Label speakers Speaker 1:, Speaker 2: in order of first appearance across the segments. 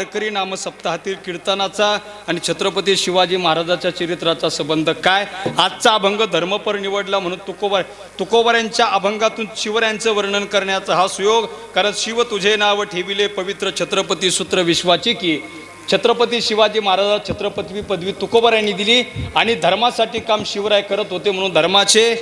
Speaker 1: वारकरी नाम सप्ताहातील कीर्तनाचा आणि छत्रपती शिवाजी महाराजाच्या चरित्राचा संबंध काय? आजचा अभंग धर्मपर निवडला म्हणून तुकोबाऱ्यांच्या अभंगातून शिवरायांचं वर्णन करण्याचा हा सुयोग. कारण शिव तुझे नाव ठेविले पवित्र छत्रपती सूत्र विश्वाची की. छत्रपती शिवाजी महाराज छत्रपती पदवी तुकोबाऱ्यांनी दिली आणि धर्मासाठी काम शिवराय करत होते म्हणून धर्माचे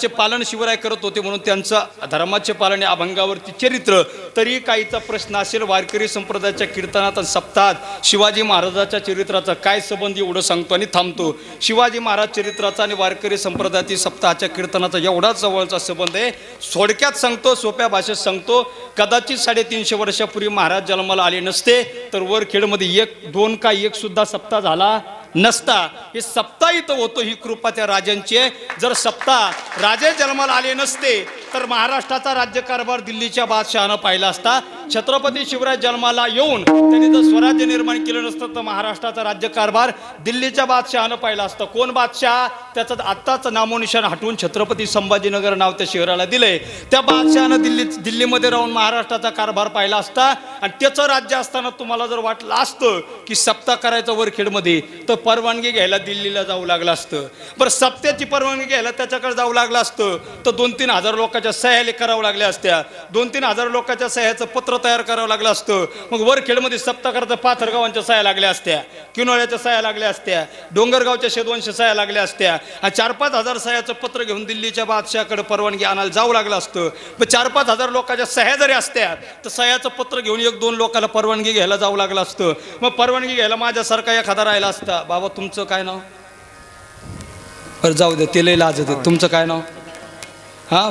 Speaker 1: पालन शिवराय करत होते म्हणून त्यांचं धर्माचे पालन या अभंगावरती चरित्र. तरी काहीचा प्रश्न असेल वारकरी संप्रदायाच्या कीर्तनात आणि सप्ताहात शिवाजी महाराजाच्या चरित्राचा काय संबंध एवढं सांगतो आणि थांबतो. शिवाजी महाराज चरित्राचा आणि वारकरी संप्रदायातील सप्ताहाच्या कीर्तनाचा एवढाच जवळचा संबंध आहे. थोडक्यात सांगतो, सोप्या भाषेत सांगतो. कदाचित 350 वर्षापूर्वी महाराज जन्माला आले नसते तर वरखेडमध्ये 1, 2 का 1 सुद्धा सप्ताह झाला नसता. हे सप्ताह इथं होतो, ही कृपा त्या राजांची आहे. जर सप्ताह राजे जन्माला आले नसते तर महाराष्ट्राचा राज्यकारभार दिल्लीच्या बादशहानं पाहिला असता. छत्रपती शिवराय जन्माला येऊन त्यांनी जर स्वराज्य निर्माण केलं नसतं तर महाराष्ट्राचा राज्यकारभार दिल्लीच्या बादशहानं पाहिला असता. कोण बादशाह? त्याचं आत्ताच नामोनिशाण हटवून छत्रपती संभाजीनगर नाव त्या शहराला दिलंय. त्या बादशहानं दिल्लीमध्ये राहून महाराष्ट्राचा कारभार पाहिला असता. आणि त्याचं राज्य असताना तुम्हाला जर वाटलं असतं की सप्ताह करायचा वरखेडमध्ये तर परवानगी घ्यायला दिल्लीला जाऊ लागलं असतं. बरं, सप्त्याची परवानगी घ्यायला त्याच्याकडे जाऊ लागलं असतं तर 2-3 हजार लोकांच्या सह्या करावं लागल्या असत्या. 2-3 हजार लोकांच्या सह्याचं पत्र तयार करावं लागलं असतं. मग वरखेडमध्ये सप्ताह करायचं पाथरगावांच्या सह्या लागल्या असत्या, किनोळ्याच्या सह्या लागल्या असत्या, डोंगरगावच्या शेदवंश सह्या लागल्या असत्या. आणि 4-5 हजार सह्याचं पत्र घेऊन दिल्लीच्या बादशाहाकडे परवानगी आणायला जाऊ लागलं असतं. मग 4-5 हजार लोकांच्या सह्या जरी असत्या तर सह्याचं पत्र घेऊन 1-2 लोकांना परवानगी घ्यायला जाऊ लागलं असतं. मग परवानगी घ्यायला माझ्यासारखा एखादा राहिला असता. बाबा तुमचं काय नाव? बरं जाऊ दे, ते लय लाज येते. तुमचं काय नाव? हा,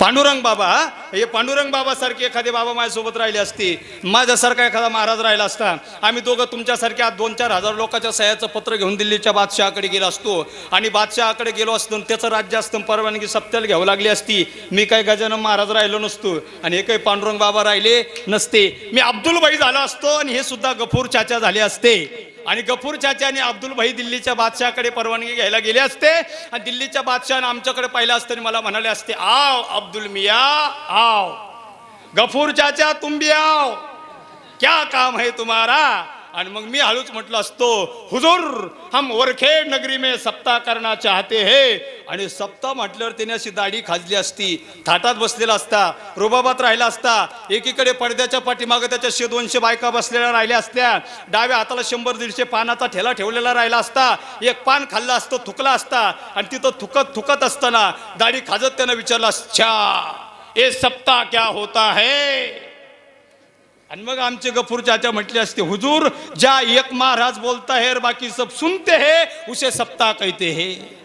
Speaker 1: पांडुरंग बाबा. हे पांडुरंग बाबा सारखे एखादे बाबा माझ्यासोबत राहिले असते, माझ्यासारखा एखादा महाराज राहिला असता, आम्ही दोघं तुमच्यासारख्या 2-4 हजार लोकांच्या सह्याचं पत्र घेऊन दिल्लीच्या बादशहाकडे गेलो असतो. आणि बादशहाकडे गेलो असतो त्याचं राज्य असतं, परवानगी सप्त्याला घ्यावं लागली असती. मी काही गजानन महाराज राहिलो नसतो आणि हे काही पांडुरंग बाबा राहिले नसते. मी अब्दुल भाई झालो असतो आणि हे सुद्धा गफूर चाचा झाले असते. आणि गफूर चाचा आणि अब्दुल भाई दिल्लीच्या बादशहाकडे परवानगी घ्यायला गेले असते. आणि दिल्लीच्या बादशहानं आमच्याकडे पाहिलं असतं आणि मला म्हणाले असते, आओ अब्दुल मिया आओ, गफूर चाचा तुम भी आओ, क्या काम है तुम्हारा? आणि मग मी हळूच म्हटलं असतो, हुजूर हम वरखेड नगरी में सप्ताह करना चाहते हैं. आणि सप्ताह म्हटल्यावर त्याने अशी दाढी खाजली असती, थाटात बसलेला असता, रुबाबात राहिला असता. एकीकडे पडद्याच्या पाठीमागे त्याच्या 100-200 बायका बसलेल्या राहिल्या असत्या. डाव्या हाताला 100-150 पानाचा ठेला ठेवलेला राहिला असता. एक पान खाल्लं असतं, थुकला असता. आणि तिथं थुकत असताना दाढी खाजत त्यानं विचारलं, अच्छा ये सप्ताह क्या होता है? आणि मग आमचे गफूर चाचा म्हटले असते, हुजूर ज्या एक महाराज बोलता है और बाकी सब सुनते हैं उसे सप्ताह कहते हैं.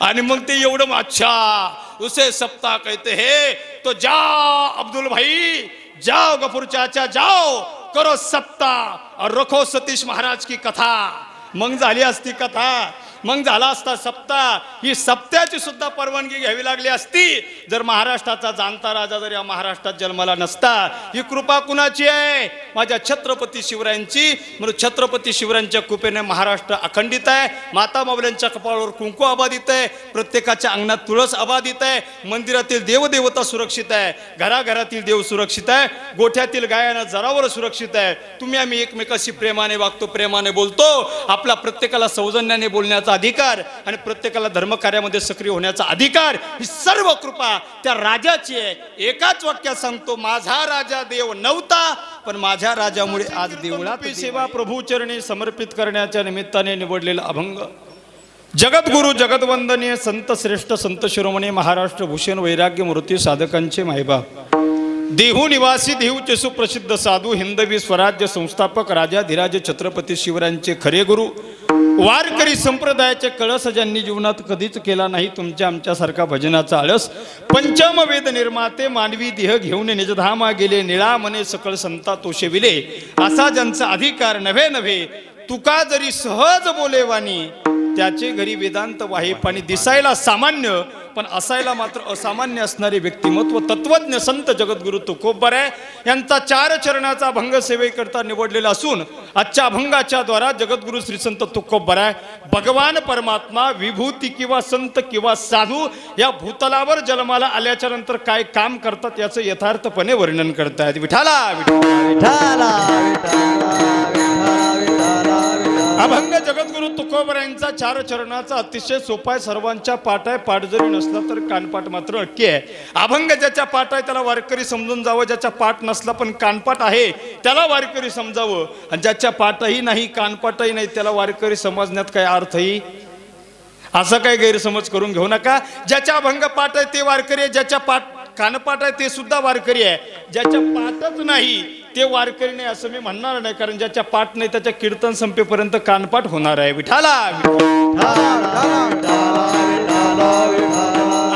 Speaker 1: आणि मग ते एवढं, अच्छा उसे सप्ताह कहते हैं तो जाओ अब्दुल भाई, जाओ गफूर चाचा, जाओ करो सप्ताह और रखो सतीश महाराज की कथा. मग झाली असती कथा, मग झाला असता सप्ताह. ही सप्त्याची सुद्धा परवानगी घ्यावी लागली असती जर महाराष्ट्राचा जाणता राजा जर या महाराष्ट्रात जन्माला नसता. ही कृपा कुणाची आहे? माझ्या छत्रपती शिवरायांची. म्हणून छत्रपती शिवरायांच्या कृपेने महाराष्ट्र अखंडित आहे. माता माऊल्यांच्या कपाळावर कुंकू अबाधित आहे, प्रत्येकाच्या अंगणात तुळस अबाधित आहे, मंदिरातील देवदेवता सुरक्षित आहे, घराघरातील देव सुरक्षित आहे, गोठ्यातील गायांना जनावर सुरक्षित आहे. तुम्ही आम्ही एकमेकाशी प्रेमाने वागतो, प्रेमाने बोलतो. आपला प्रत्येकाला सौजन्याने बोलण्याचा अधिकार आणि प्रत्येकाला धर्मकार्यामध्ये सक्रिय होण्याचा अधिकार, ही सर्व कृपा त्या राजाची आहे. एकाच वाक्यात सांगतो, माझा राजा देव नव्हता पण माझ्या राजामुळे आज देवळात सेवा प्रभूचरणी समर्पित करण्याच्या निमित्ताने निवडलेला अभंग. जगद्गुरु जगदवंदनीय संत श्रेष्ठ संत शिरोमणी महाराष्ट्र भूषण वैराग्य मूर्ती साधकांचे मायबाप, देहू निवासी देहूचे सुप्रसिद्ध साधू, हिंदवी स्वराज्य संस्थापक राजाधिराज छत्रपती शिवरायांचे खरे गुरु, वारकरी संप्रदायाचे कळस ज्यांनी जीवनात कधीच केला नाही तुमच्या आमच्यासारखा भजनाचा आळस, पंचम वेद निर्माते मानवी देह घेऊन निजधामा गेले, निळा मने सकळ संता तोषविले, असा ज्यांचा अधिकार नव्हे नव्हे तुका जरी सहज बोलेवानी, त्याचे घरी वेदांत वाहे पाणी. दिसायला सामान्य पण असायला मात्र असामान्य असणारे व्यक्तिमत्व तत्वज्ञ संत जगद्गुरु तुकोबाराय यांचा 4 चरणाचा अभंग सेवेकरता निवडलेला असून आजच्या अभंगाच्या द्वारा जगद्गुरु श्री संत तुकोबाराय भगवान परमात्मा विभूती किंवा संत किंवा साधू या भूतलावर जन्माला आल्याच्या नंतर काय काम करतात याचं यथार्थपणे वर्णन करतायत. विठाला विठाला. तुकोबऱ्यांचा 4 चरणाचा अतिशय सोपा आहे, सर्वांच्या पाठ आहे. पाठ जरी नसला तर कानपाठ मात्र नक्की आहे. अभंग ज्याच्या पाठ आहे त्याला वारकरी समजून जावं, ज्याच्या पाठ नसला पण कानपाठ आहे त्याला वारकरी समजावं, आणि ज्याच्या पाठही नाही कानपाठही नाही त्याला वारकरी समजण्यात काय अर्थही. असं काही गैरसमज करून घेऊ नका. ज्याच्या अभंग पाठ आहे ते वारकरी आहे, ज्याच्या पाठ कानपाठ आहे ते सुद्धा वारकरी आहे, ज्याच्या पाठच नाही ते वारकरी नाही असं मी म्हणणार नाही. कारण ज्याच्या पाठ नाही त्याच्या कीर्तन संपेपर्यंत कानपाठ होणार आहे. विठाला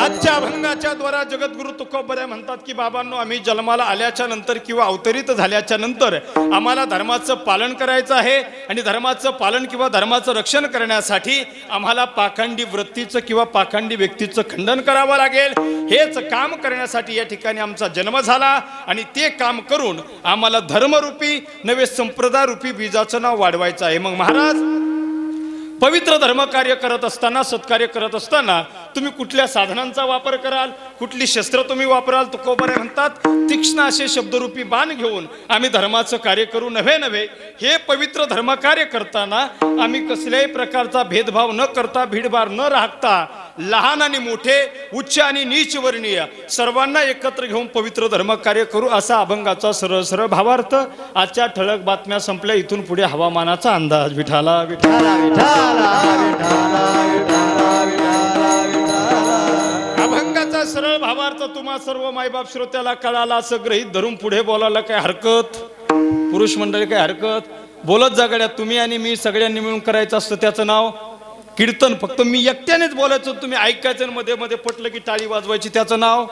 Speaker 1: आजच्या अभंगाच्या द्वारा जगद्गुरु तुकोबरे म्हणतात की बाबांनो, आम्ही जन्माला आल्याच्या नंतर किंवा अवतरित झाल्याच्या नंतर आम्हाला धर्माचं पालन करायचं आहे, आणि धर्माचं पालन किंवा धर्माचं रक्षण करण्यासाठी आम्हाला पाखंडी वृत्तीचं किंवा पाखंडी व्यक्तीचं खंडन करावं लागेल. हेच काम करण्यासाठी या ठिकाणी आमचा जन्म झाला, आणि ते काम करून आम्हाला धर्मरूपी नवे संप्रदाय रूपी बीजाचं नाव वाढवायचं आहे. मग महाराज, पवित्र धर्मकार्य करत असताना, सत्कार्य करत असताना तुम्ही कुठल्या साधनांचा वापर कराल, कुठली शस्त्र तुम्ही वापराल. तुकोबरे म्हणतात तीक्ष्ण असे शब्दरूपी बाण घेऊन आम्ही धर्माचं कार्य करू. नव्हे हे पवित्र धर्मकार्य करताना आम्ही कसल्याही प्रकारचा भेदभाव न करता, भीडभार न राखता, लहान आणि मोठे, उच्च आणि नीच वर्णीय सर्वांना एकत्र घेऊन पवित्र धर्मकार्य करू, असा अभंगाचा सरळ सरळ भावार्थ. आजच्या ठळक बातम्या संपल्या. इथून पुढे हवामानाचा अंदाज. विठाला विठाला अभंगाचा सरळ भावार्थ तुम्हा सर्व मायबाप श्रोत्याला कळाला असं गृहीत धरून पुढे बोलायला काय हरकत. पुरुष मंडळी काय हरकत. बोलत जा गड्या. तुम्ही आणि मी सगळ्यांनी मिळून करायचं असतं त्याचं नाव कीर्तन. फक्त मी एकट्यानेच बोलायचं, तुम्ही ऐकायचं, मध्ये मध्ये पटलं की टाळी वाजवायची, त्याचं नाव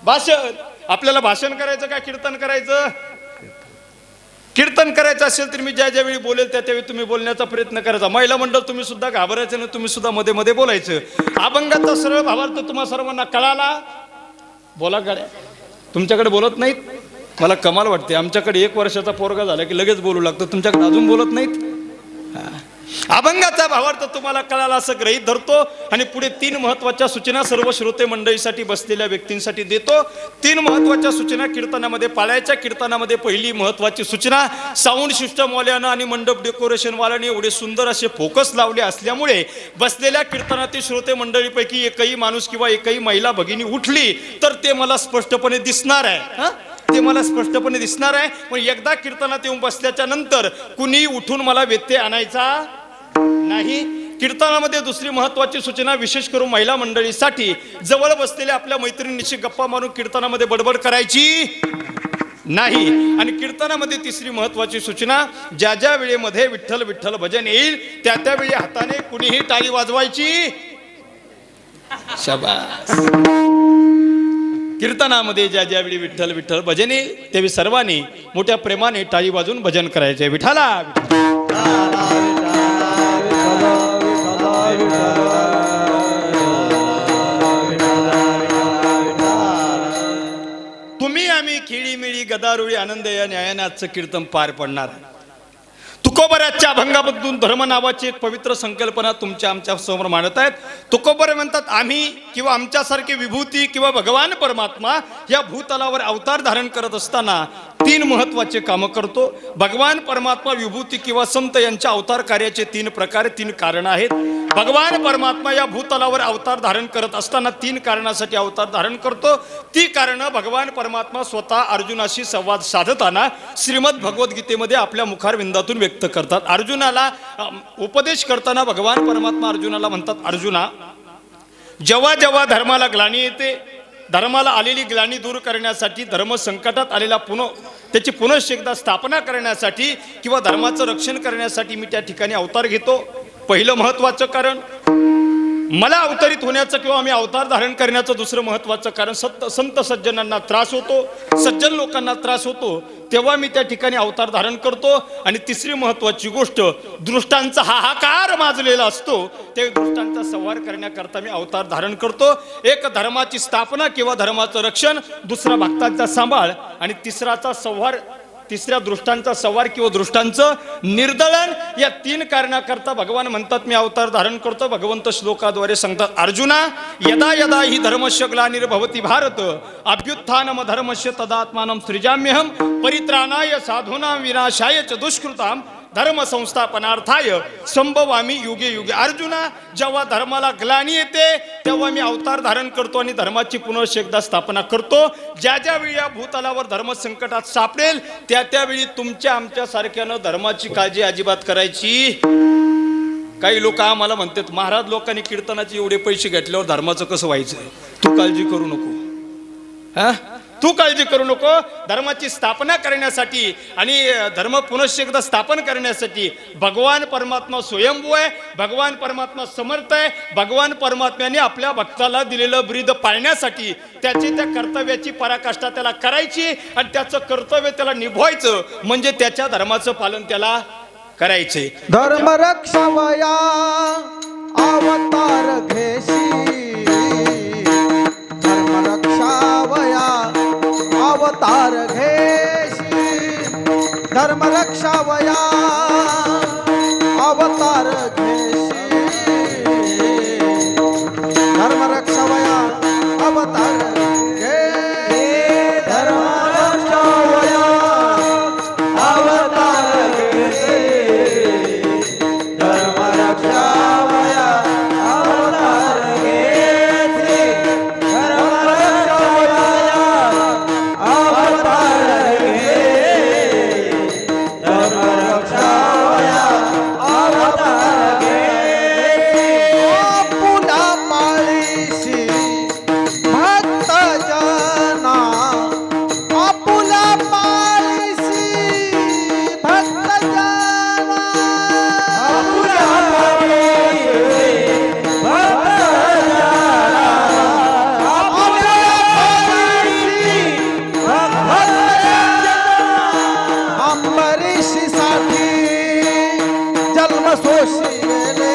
Speaker 1: भाषण. आपल्याला भाषण करायचं का कीर्तन करायचं? कीर्तन करायचं असेल तर मी ज्या ज्यावेळी बोलेल त्यावेळी तुम्ही बोलण्याचा प्रयत्न करायचा. महिला मंडळ तुम्ही सुद्धा घाबरायचं नाही, तुम्ही सुद्धा मध्ये मध्ये बोलायचं. अभंगाचा सरळ भावार्थ तुम्हा सर्वांना कळाला. बोला गाड्या. तुमच्याकडे बोलत नाहीत, मला कमाल वाटते. आमच्याकडे 1 वर्षाचा पोरगा झाला की लगेच बोलू लागतो, तुमच्याकडे अजून बोलत नाहीत. अभंगाचा भावार्थ तुम्हाला कळाला असं गृहीत धरतो, आणि पुढे 3 महत्वाच्या सूचना सर्व श्रोते मंडळीसाठी बसलेल्या व्यक्तींसाठी देतो. 3 महत्वाच्या सूचना कीर्तनामध्ये पाळायच्या. कीर्तनामध्ये पहिली महत्वाची सूचना, साऊंड सिस्टम वाल्यानं आणि मंडप डेकोरेशन वाल्याने एवढे सुंदर असे फोकस लावले असल्यामुळे बसलेल्या कीर्तनातील श्रोते मंडळीपैकी एकही माणूस किंवा एकही महिला भगिनी उठली तर ते मला स्पष्टपणे दिसणार आहे. ते मला स्पष्टपणे दिसणार आहे. पण एकदा कीर्तनात येऊन बसल्याच्या नंतर कुणी उठून मला व्यत्यय आणायचा नाही. कीर्तनामध्ये दुसरी महत्वाची सूचना, विशेष करून महिला मंडळीसाठी, जवळ बसलेल्या आपल्या मैत्रिणींशी गप्पा मारून कीर्तनामध्ये बडबड करायची नाही. आणि कीर्तनामध्ये तिसरी महत्वाची सूचना, ज्या ज्या वेळेमध्ये विठ्ठल विठ्ठल भजन येईल त्या त्यावेळी हाताने कुणीही टाळी वाजवायची. शाबास. कीर्तनामध्ये ज्या ज्यावेळी विठ्ठल विठ्ठल भजन येईल त्यावेळी सर्वांनी मोठ्या प्रेमाने टाळी वाजवून भजन करायचे. विठाला तुम्ही आम्ही खेळीमेळी गदारुळी आनंद या न्यायाने आजचं कीर्तन पार पडणार. तुकोबऱ्याच्या अभंगामधून धर्म नावाची एक पवित्र संकल्पना तुमच्या आमच्या समोर मांडत आहेत. तुकोबरे म्हणतात आम्ही किंवा आमच्यासारखे विभूती किंवा भगवान परमात्मा या भूतलावर अवतार धारण करत असताना 3 महत्वाचे कामं करतो. भगवान परमात्मा, विभूती किंवा संत यांच्या अवतार कार्याचे 3 प्रकार, 3 कारण आहेत. भगवान परमात्मा या भूतलावर अवतार धारण करत असताना 3 कारणासाठी अवतार धारण करतो. ती कारणं भगवान परमात्मा स्वतः अर्जुनाशी संवाद साधताना श्रीमद भगवद्गीतेमध्ये आपल्या मुखारविंदातून व्यक्त करतात. अर्जुनाला उपदेश करताना भगवान परमात्मा अर्जुनाला म्हणतात, अर्जुना, जेव्हा जेव्हा धर्माला ग्लानी येते, धर्माला आलेली ग्लानी दूर करण्यासाठी, धर्म संकटात आलेला त्याची पुनश्च एकदा स्थापना करण्यासाठी किंवा धर्माचं रक्षण करण्यासाठी मी त्या ठिकाणी अवतार घेतो. पहिलं महत्वाचं कारण मला अवतरित होण्याचं किंवा मी अवतार धारण करण्याचं दुसरं महत्वाचं कारण, संत सज्जनांना त्रास होतो, सज्जन लोकांना त्रास होतो, तेव्हा मी त्या ठिकाणी अवतार धारण करतो. आणि तिसरी महत्वाची गोष्ट, दृष्टांचा हाहाकार माजलेला असतो, ते दृष्टांचा संहार करण्याकरता मी अवतार धारण करतो. एक धर्माची स्थापना किंवा धर्माचं रक्षण, दुसरा भक्तांचा सांभाळ, आणि तिसराचा संहार, तिसऱ्या दृष्टांचा संहार किंवा दृष्टांचं निर्दलन. या 3 कारणाकरता भगवान म्हणतात मी अवतार धारण करतो. भगवंत श्लोकाद्वारे सांगतात, अर्जुना, यदा यदा ही धर्मस्य ग्लानिर्भवति भारत अभ्युत्थानम धर्मस्य तदात्मानं सृजाम्यहम परित्राणाय साधूनां विनाशाय च दुष्कृतां धर्म संस्थापनार्थाय संभवामी युगे युगे. अर्जुना, जेव्हा धर्माला ग्लानी येते तेव्हा मी अवतार धारण करतो आणि धर्माची पुन्हा एकदा स्थापना करतो. ज्या ज्यावेळी या भूतलावर धर्म संकटात सापडेल त्या त्यावेळी तुमच्या आमच्या सारख्यानं धर्माची काळजी अजिबात करायची. काही लोक आम्हाला म्हणतात, महाराज लोकांनी कीर्तनाचे एवढे पैसे घेतल्यावर धर्माचं कसं व्हायचं? तू काळजी करू नको, हा, तू काळजी करू नको. धर्माची स्थापना करण्यासाठी आणि धर्म पुनश्च एकदा स्थापन करण्यासाठी भगवान परमात्मा स्वयंभू आहे. भगवान परमात्मा समर्थ आहे. भगवान परमात्म्याने आपल्या भक्ताला दिलेलं ब्रीद पाळण्यासाठी त्याची त्या कर्तव्याची पराकाष्ठा त्याला करायची आणि त्याचं कर्तव्य त्याला निभवायचं, म्हणजे त्याच्या धर्माचं पालन त्याला करायचे.
Speaker 2: धर्म रक्षावया अवतार घेशी, धर्म रक्षावया अवतार घेशी, धर्म रक्षावया अवतार घेशी, धर्म रक्षावया अवतार घे, धर्म रक्षावया अवतार घेशी, धर्म रक्षावया अवतार घेशी, धर्म रक्षावया अवतार घेशी, धर्म रक्षावया अवतार घेशी. आपुला पाळीशी भक्त जना, आपुला पाळीशी भक्त जना, आपुला पाळीशी भक्त जना, आपुला पाळीशी भक्त जना. अंबरीशीसाठी जन्म सोशिले,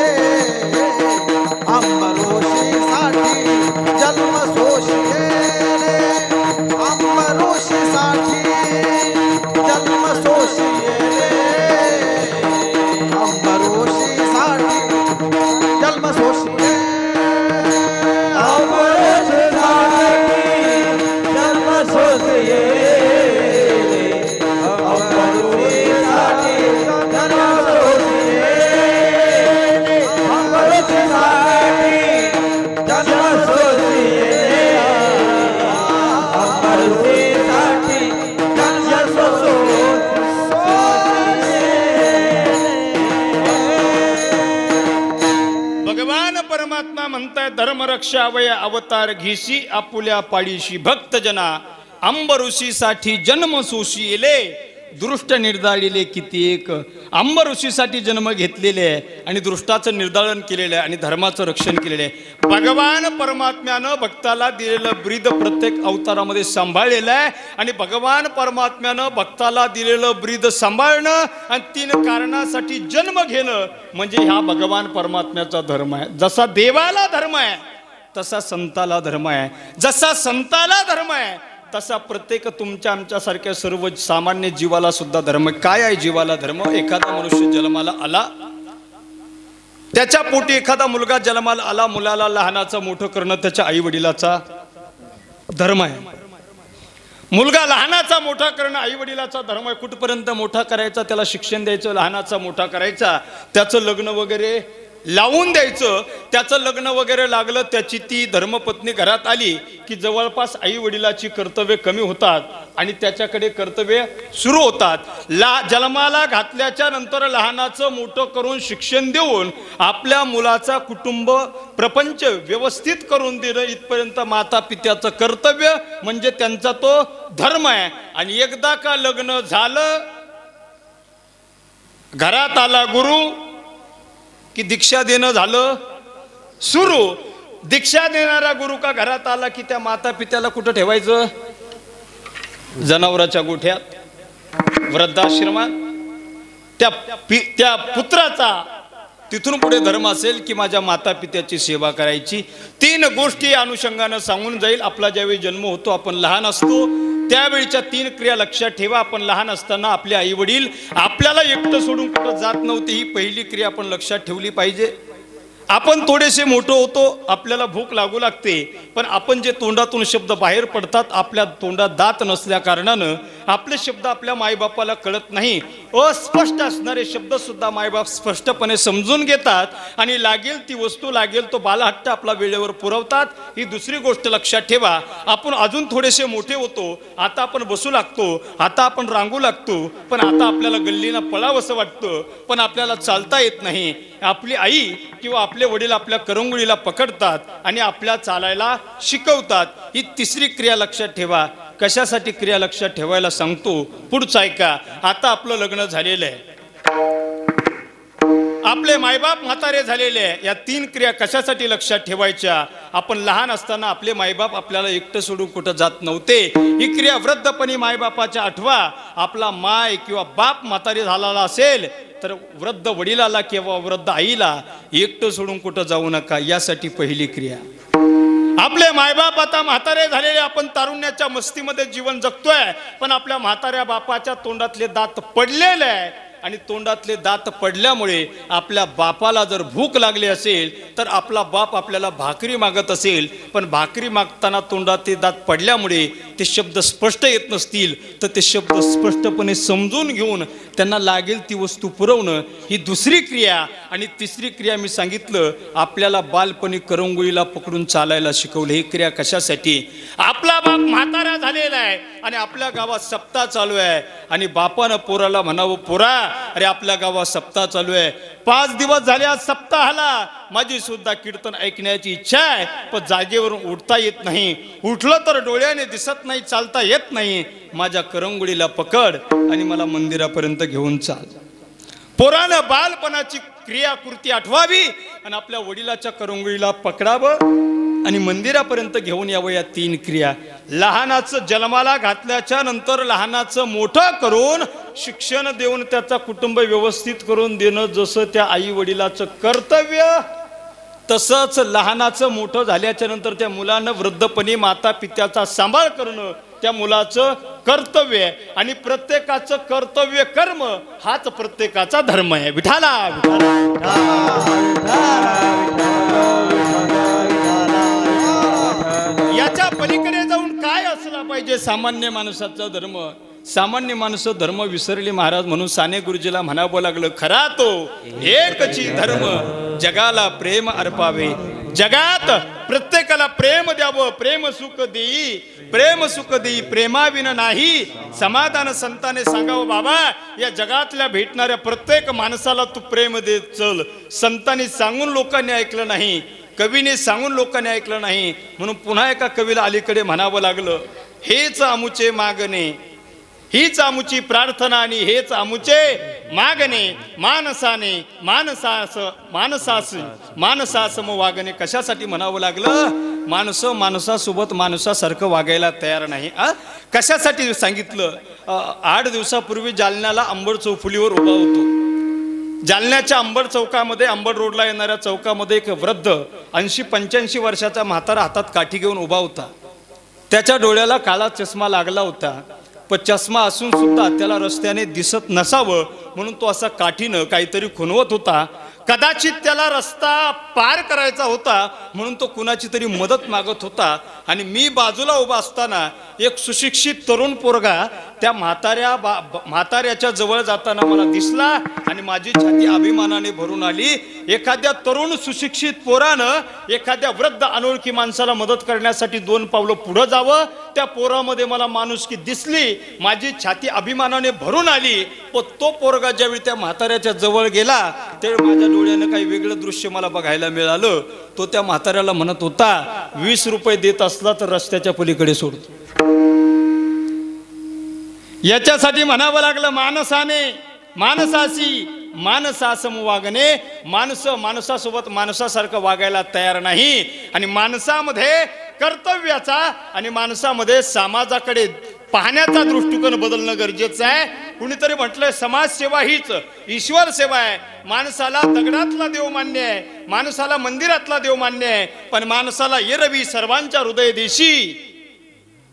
Speaker 2: अंबरीशीसाठी जन्म सोशिले, अंबरीशीसाठी जन्म सोशिले, अंबरीशीसाठी जन्म सोशिले, अंबरीशीसाठी जन्म सोशिले, अंबरीशीसाठी जन्म सोशिले, अंबरीशीसाठी जन्म सोशिले, अंबरीशीसाठी जन्म सोशिले.
Speaker 1: भगवान परमात्मा म्हणताय, धर्मरक्षावय अवतार घेशी, आपुल्या पाळीशी भक्त जना, अंबऋषीसाठी जन्म सोशिले, दृष्ट निर्दाळिले कित्येक. अंबऋषीसाठी जन्म घेतलेले आहे आणि दृष्टाचं निर्दाळन केलेलं आहे आणि धर्माचं रक्षण केलेलं आहे. भगवान परमात्म्यानं भक्ताला दिलेलं ब्रीद प्रत्येक अवतारामध्ये सांभाळलेलं आहे आणि भगवान परमात्म्यानं भक्ताला दिलेलं ब्रीद सांभाळणं आणि 3 कारणासाठी जन्म घेणं म्हणजे हा भगवान परमात्म्याचा धर्म आहे. जसा देवाला धर्म आहे तसा संताला धर्म आहे, जसा संताला धर्म आहे तसा प्रत्येक तुमच्या आमच्यासारख्या सर्व सामान्य जीवाला सुद्धा धर्म. काय आहे जीवाला धर्म? एखादा मनुष्य जन्माला आला, त्याच्या पोटी एखादा मुलगा जन्माला आला, मुलाला लहानाचं मोठं करणं त्याच्या आई वडिलाचा धर्म आहे. मुलगा लहानाचा मोठा करणं आई वडिलाचा धर्म आहे. कुठपर्यंत मोठा करायचा, त्याला शिक्षण द्यायचं, लहानाचा मोठा करायचा, त्याचं लग्न वगैरे लावून द्यायचं. त्याचं लग्न वगैरे लागलं, त्याची ती धर्मपत्नी घरात आली की जवळपास आई वडिलाची कर्तव्य कमी होतात आणि त्याच्याकडे कर्तव्य सुरू होतात. जन्माला घातल्याच्या नंतर लहानाचं मोठं करून शिक्षण देऊन आपल्या मुलाचा कुटुंब प्रपंच व्यवस्थित करून देणं इथपर्यंत माता पित्याचं कर्तव्य म्हणजे त्यांचा तो धर्म आहे. आणि एकदा का लग्न झालं, घरात आला गुरु की दीक्षा देणं झालं सुरू. दीक्षा देणारा गुरु का घरात आला की त्या माता पित्याला कुठं ठेवायचं? जनावराच्या गोठ्यात, वृद्धाश्रमात. त्या पुत्राचा तिथून पुढे धर्म असेल की माझ्या माता पित्याची सेवा करायची. 3 गोष्टी अनुषंगानं सांगून जाईल. आपला ज्यावेळी जन्म होतो, आपण लहान असतो, त्यावेळीच्या 3 क्रिया लक्षात ठेवा. आपण लहान असताना आपले आई वडील आपल्याला एकटं सोडून कुठं जात नव्हते, ही पहिली क्रिया आपण लक्षात ठेवली पाहिजे. आपण थोडेसे मोठं होतो, आपल्याला भूक लागू लागते, पण आपण जे तोंडातून शब्द बाहेर पडतात, आपल्या तोंडात दात नसल्या कारणानं आपले शब्द आपल्या मायबापाला कळत नाही. अस्पष्ट असणारे शब्द सुद्धा मायबाप स्पष्टपणे समजून घेतात आणि लागेल ती वस्तू, लागेल तो बालहट्ट आपला वेळेवर पुरवतात. ही दुसरी गोष्ट लक्षात ठेवा. आपण अजून थोडेसे मोठे होतो, आता आपण बसू लागतो, आता आपण रांगू लागतो, पण आता आपल्याला गल्लीला पळावंसं वाटतं, पण आपल्याला चालता येत नाही. आपली आई किंवा आपले वडील आपल्या करंगुळीला पकडतात आणि आपल्या चालायला शिकवतात. ही तिसरी क्रिया लक्षात ठेवा. कशासाठी क्रिया लक्षात ठेवायला सांगतो, पुढचं ऐका. आता आपलं लग्न झालेलं आहे, आपले मायबाप म्हातारे झालेले आहे. या 3 क्रिया कशासाठी लक्षात ठेवायच्या? आपण लहान असताना आपले मायबाप आपल्याला एकटं सोडून कुठं जात नव्हते. ही क्रिया वृद्धपणी मायबापाच्या आठवा. आपला माय किंवा बाप म्हातारे झालेला असेल तर वृद्ध वडिलाला किंवा वृद्ध आईला एकटं सोडून कुठं जाऊ नका. यासाठी पहिली क्रिया. आपले मायबाप आता म्हातारे झालेले, आपण तारुण्याच्या मस्तीमध्ये जीवन जगतोय, पण आपल्या म्हाताऱ्या बापाच्या तोंडातले दात पडलेले आहे आणि तोंडातले दात पडल्यामुळे आपल्या बापाला जर भूक लागली असेल तर आपला बाप आपल्याला भाकरी मागत असेल, पण भाकरी मागताना तोंडात ते दात पडल्यामुळे ते शब्द स्पष्ट येत नसतील तर ते शब्द स्पष्टपणे समजून घेऊन त्यांना लागेल ती वस्तू पुरवणं, ही दुसरी क्रिया. आणि तिसरी क्रिया मी सांगितलं, आपल्याला बालपणी करंगुळीला पकडून चालायला शिकवलं. ही क्रिया कशासाठी? आपला बाप म्हातारा झालेला आहे आणि आपल्या गावात सप्ताह चालू आहे आणि बापानं पोराला म्हणावं, पोरा अरे आपल्या गावात सप्ताह चालू आहे, 5 दिवस झाले आज सप्ताहाला, माझी सुद्धा कीर्तन ऐकण्याची इच्छा आहे, पण जागेवरून उठता येत नाही, उठलं तर डोळ्याने दिसत नाही, चालता येत नाही, माझ्या करंगुळीला पकड आणि मला मंदिरापर्यंत घेऊन चाल. पोरानं बालपणाची क्रियाकृती आठवावी आणि आपल्या वडिलाच्या करंगुळीला पकडावं आणि मंदिरापर्यंत घेऊन यावं. या 3 क्रिया. लहानाचं जन्माला घातल्याच्या नंतर लहानाचं मोठं करून शिक्षण देऊन त्याचा कुटुंब व्यवस्थित करून देणं जसं त्या आई वडिलाचं कर्तव्य, तसंच लहानाचं मोठं झाल्याच्या नंतर त्या मुलानं वृद्धपणी माता पित्याचा सांभाळ करणं त्या मुलाचं कर्तव्य आहे. आणि प्रत्येकाचं कर्तव्य कर्म हाच प्रत्येकाचा धर्म आहे. विठाला याच्या पलीकडे जाऊन काय असला पाहिजे सामान्य माणसाचा धर्म? सामान्य माणसं धर्म विसरली महाराज, म्हणून साने गुरुजीला म्हणावं लागलं, खरा तो एकची धर्म जगाला प्रेम अर्पावे. जगात प्रत्येकाला प्रेम द्यावं, प्रेम सुख देई, प्रेम सुख देई, प्रेमाविना नाही समाधान. संताने सांगावं, बाबा या जगातल्या भेटणाऱ्या प्रत्येक माणसाला तू प्रेम देत चल. संतांनी सांगून लोकांनी ऐकलं नाही, कवीने सांगून लोकांनी ऐकलं नाही, म्हणून पुन्हा एका कवीला अलीकडे म्हणावं लागलं, हेच आमुचे मागणे, हीच आमुची प्रार्थना आणि हेच आमुचे मागणे, मानसाने मानसासम वागणे. कशासाठी म्हणावं लागलं? माणसं माणसासोबत माणसासारखं वागायला तयार नाही. कशासाठी सांगितलं? 8 दिवसापूर्वी जालन्याला अंबड चौफुलीवर उभा होतो. जालन्याच्या अंबड चौकामध्ये, अंबड रोडला येणाऱ्या चौकामध्ये एक वृद्ध 80-85 वर्षाचा म्हातारा हातात काठी घेऊन उभा होता. त्याच्या डोळ्याला काळा चष्मा लागला होता, पण चष्मा असून सुद्धा त्याला रस्त्याने दिसत नसावं म्हणून तो असा काठीनं काहीतरी खुणवत होता. कदाचित त्याला रस्ता पार करायचा होता म्हणून तो कुणाची तरी मदत मागत होता. आणि मी बाजूला उभा असताना एक सुशिक्षित तरुण पोरगा त्या म्हाताऱ्याच्या जवळ जाताना मला दिसला आणि माझी छाती अभिमानाने भरून आली. एखाद्या तरुण सुशिक्षित पोरानं एखाद्या वृद्ध अनोळखी माणसाला मदत करण्यासाठी 2 पावलं पुढे जावं. त्या पोरामध्ये मला माणुसकी दिसली, माझी छाती अभिमानाने भरून आली. पण तो पोरगा ज्यावेळी त्या म्हाताऱ्याच्या जवळ गेला त्यावेळी माझ्या डोळ्यानं काही वेगळं दृश्य मला बघायला मिळालं. तो त्या म्हाताऱ्याला म्हणत होता, 20 रुपये देत असला तर रस्त्याच्या पलीकडे सोडतो. याच्यासाठी म्हणावं लागलं, माणसाने माणसाशी माणसासम वागणे. माणसासोबत माणसासारखं वागायला तयार नाही. आणि माणसामध्ये कर्तव्याचा आणि माणसामध्ये समाजाकडे पाहण्याचा दृष्टिकोन बदलणं गरजेचं आहे. कुणीतरी म्हटलंय, समाजसेवा हीच ईश्वर सेवा आहे. माणसाला दगडातला देव मान्य आहे, माणसाला मंदिरातला देव मान्य आहे, पण माणसाला एरवी सर्वांच्या हृदय देशी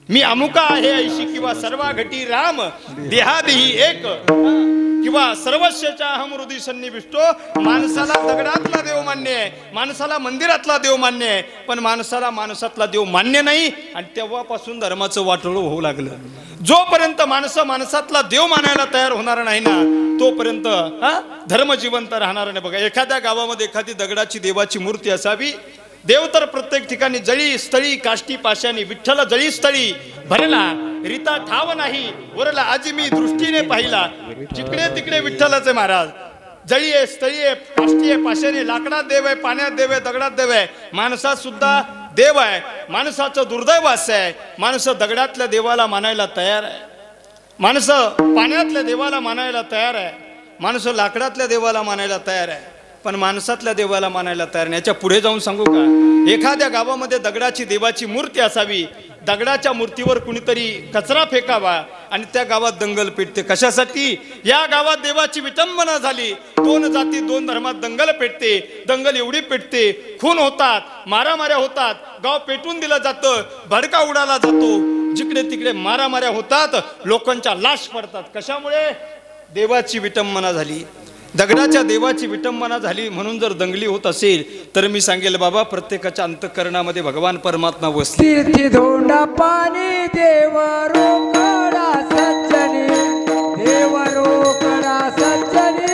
Speaker 1: मी अमुका आहे ऐशी किंवा सर्वा घटी राम देहादेही एक किंवा सर्वस्यच्या अहम हृदय सन्निविष्टो, माणसाला दगडातला देव मान्य आहे, माणसाला मंदिरातला देव मान्य आहे, पण माणसाला माणसातला देव मान्य नाही. आणि तेव्हापासून धर्माचं वाटोळं होऊ लागलं. जोपर्यंत माणसातला देव मानायला तयार होणार नाही ना, तोपर्यंत धर्म जिवंत राहणार नाही. बघा, एखाद्या गावामध्ये एखादी दगडाची देवाची मूर्ती असावी. देव तर प्रत्येक ठिकाणी जळी स्थळी काष्टी पाशानी, विठ्ठल जळी स्थळी भरला रीता ठाव नाही, वरला आजी मी दृष्टीने पाहिला. जिकडे तिकडे विठ्ठलाचे महाराज. जळी आहे, स्थळी आहे, काष्टी आहे, पाशाने, लाकडात देव आहे, पाण्यात देव आहे, दगडात देव आहे. माणसात सुद्धा देव आहे. माणसाचं दुर्दैव असं आहे, माणसं दगडातल्या देवाला मानायला तयार आहे, माणसं पाण्यातल्या देवाला मानायला तयार आहे, माणसं लाकडातल्या देवाला मानायला तयार आहे, पण माणसातल्या देवाला मानायला तयार नाही. याच्या पुढे जाऊन सांगू का, एखाद्या गावामध्ये दगडाची देवाची मूर्ती असावी. दगडाच्या मूर्तीवर कुणीतरी कचरा फेकावा आणि त्या गावात दंगल पेटते. कशासाठी? या गावात देवाची विटंबना झाली. 2 जाती 2 धर्मात दंगल पेटते. दंगल एवढी पेटते, खून होतात, मारामाऱ्या होतात, गाव पेटून दिलं जातं, भडका उडाला जातो. जिकडे तिकडे मारामाऱ्या होतात, लोकांच्या लाश पडतात. कशामुळे? देवाची विटंबना झाली. दगडाच्या देवाची विटंबना झाली म्हणून जर दंगली होत असेल तर मी सांगेल बाबा, प्रत्येकाच्या अंतःकरणामध्ये भगवान परमात्मा वसले.
Speaker 2: तीर्थी धोंडा पाणी देव रोकडा सज्जनी, देव रोकडा सज्जनी,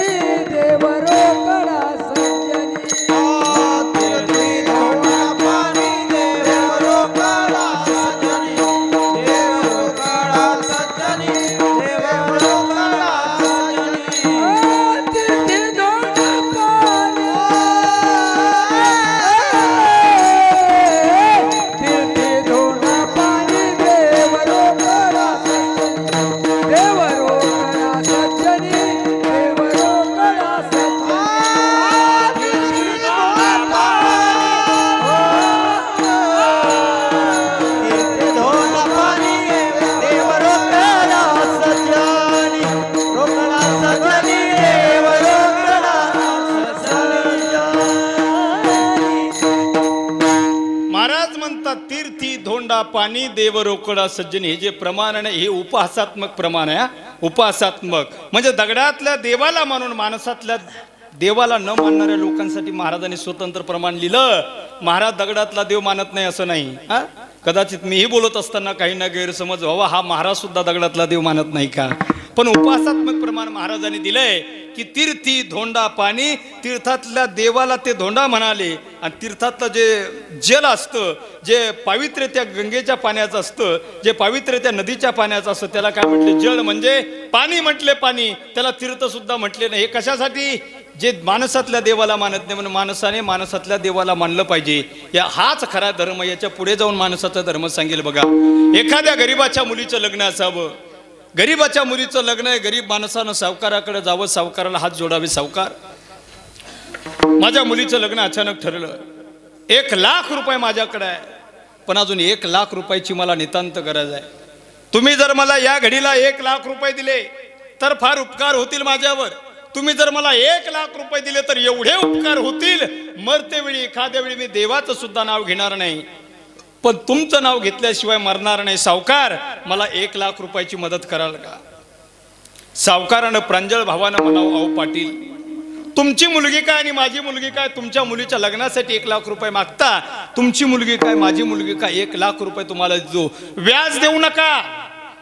Speaker 2: देव रोकडा सज्जनी. तीर्थी धोंडा पाणी देव रोकडा सज्जनी, देव रोकडा सज्जनी, देव रोकडा सज्जनी. तीर्थी धोंडा पाणी, तीर्थी धोंडा पाणी देव रोकडा सज्जनी, देव रोकडा सज्जनी, देव रोकडा सज्जनी. तीर्थी धोंडा पाणी, देव रोकडा सज्जनी, रोकडा सज्जनी, देव रोकडा सज्जनी.
Speaker 1: महाराज म्हणतात तीर्थी धोंडा पाणी देव रोकडा सज्जनी. हे जे प्रमाण आहे हे उपहासात्मक प्रमाण आहे. उपहासात्मक म्हणजे दगडातल्या देवाला मानून माणसातल्या देवाला न मानणाऱ्या लोकांसाठी महाराजांनी स्वतंत्र प्रमाण लिहिलं. महाराज दगडातला देव मानत नाही असं नाही. कदाचित मीही बोलत असताना काही ना गैरसमज व्हावा, हा महाराज सुद्धा दगडातला देव मानत नाही का? पण उपहासात्मक प्रमाण महाराजांनी दिलंय की तीर्थी धोंडा पाणी, तीर्थातल्या देवाला ते धोंडा म्हणाले. आणि तीर्थातलं जे जल असतं, जे पावित्र्य त्या गंगेच्या पाण्याचं असतं, जे पावित्र्य त्या नदीच्या पाण्याचं असतं, त्याला काय म्हटले? जल म्हणजे पाणी म्हटले. पाणी त्याला तीर्थ सुद्धा म्हटले नाही. हे कशासाठी? जे माणसातल्या देवाला मानत नाही म्हणून माणसाने माणसातल्या देवाला मानलं पाहिजे. हाच खरा धर्म. याच्या पुढे जाऊन माणसाचा धर्म सांगेल. बघा, एखाद्या गरीबाच्या मुलीचं लग्न असावं. गरीबाच्या मुलीचं लग्न आहे. गरीब माणसानं सावकाराकडे जावं, सावकाराला हात जोडावे. सावकार, माझ्या मुलीचं लग्न अचानक ठरलं. 1 लाख रुपये माझ्याकडे आहे, पण अजून 1 लाख रुपयाची मला नितांत गरज आहे. तुम्ही जर मला या घडीला 1 लाख रुपये दिले तर फार उपकार होतील माझ्यावर. तुम्ही जर मला 1 लाख रुपये दिले तर एवढे उपकार होतील, मरतेवेळी एखाद्या वेळी मी देवाचं सुद्धा नाव घेणार नाही, पण तुमचं नाव घेतल्याशिवाय मरणार नाही. सावकार, मला 1 लाख रुपयाची मदत कराल का? सावकारानं प्रांजळ भावानं म्हणावं, अहो पाटील, तुमची मुलगी काय आणि माझी मुलगी काय? तुमच्या मुलीच्या लग्नासाठी 1 लाख रुपये मागता. तुमची मुलगी काय, माझी मुलगी काय? 1 लाख रुपये तुम्हाला देऊ. व्याज देऊ नका.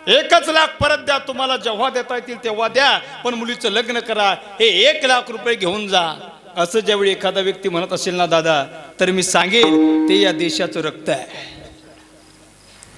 Speaker 1: 1 लाख परत द्या. तुम्हाला जेव्हा देता येतील तेव्हा द्या, पण मुलीचं लग्न करा. हे 1 लाख रुपये घेऊन जा. असं ज्यावेळी एखादा व्यक्ती म्हणत असेल ना दादा, तर मी सांगेल ते या देशाचं रक्त आहे.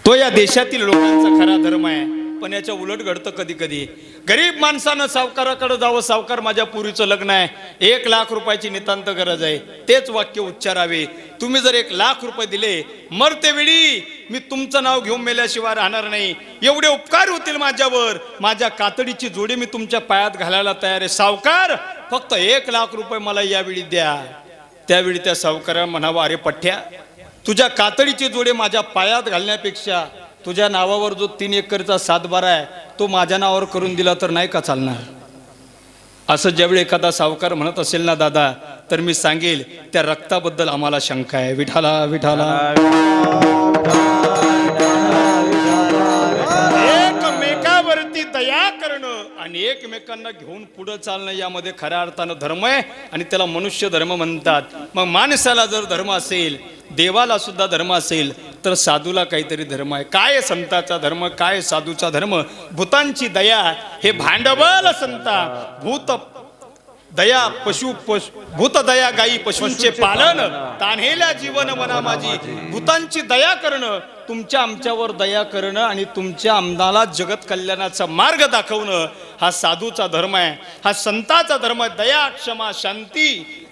Speaker 1: तो या देशातील लोकांचा खरा धर्म आहे. पण याच्या उलट घडतं कधी कधी. गरीब माणसानं सावकाराकडे जावं, सावकार माझ्या पुरीचं लग्न आहे, 1 लाख रुपयाची नितांत गरज आहे. तेच वाक्य उच्चारावे. तुम्ही जर 1 लाख रुपये दिले, मरतेवेळी मी तुमचं नाव घेऊन मेल्याशिवाय राहणार नाही. एवढे उपकार होतील माझ्यावर. माझ्या कातडीची जोडी मी तुमच्या पायात घालायला तयार आहे. सावकार, फक्त 1 लाख रुपये मला यावेळी द्या. त्यावेळी त्या सावकाराला म्हणावा, अरे पठ्या, तुझ्या कातडीची जोडी माझ्या पायात घालण्यापेक्षा तुझ्या नावावर जो 3 एकरचा 7-12 आहे तो माझ्या नावावर करून दिला तर नाही का चालणार? असं ज्यावेळी एखादा सावकार म्हणत असेल ना दादा, तर मी सांगेल त्या रक्ताबद्दल आम्हाला शंका आहे. विठाला विठाला. एकमेकावरती दया करणं आणि एकमेकांना घेऊन पुढे चालणं यामध्ये खऱ्या अर्थानं धर्म आहे आणि त्याला मनुष्य धर्म म्हणतात. मग माणसाला जर धर्म असेल, देवाला सुद्धा धर्म असेल, तर साधूला काहीतरी धर्म आहे. काय संताचा धर्म, काय साधूचा धर्म? भूतांची दया हे भांडवल संता. भूत दया भूत दया गाई पशूंचे पालन, तान्हेल्या जीवन मना माझी. भूतांची दया करणं, तुमच्या आमच्यावर दया करणं आणि तुमच्या आम्हाला जगत कल्याणाचा मार्ग दाखवणं हा साधूचा धर्म आहे, हा संताचा धर्म आहे. दया क्षमा शांती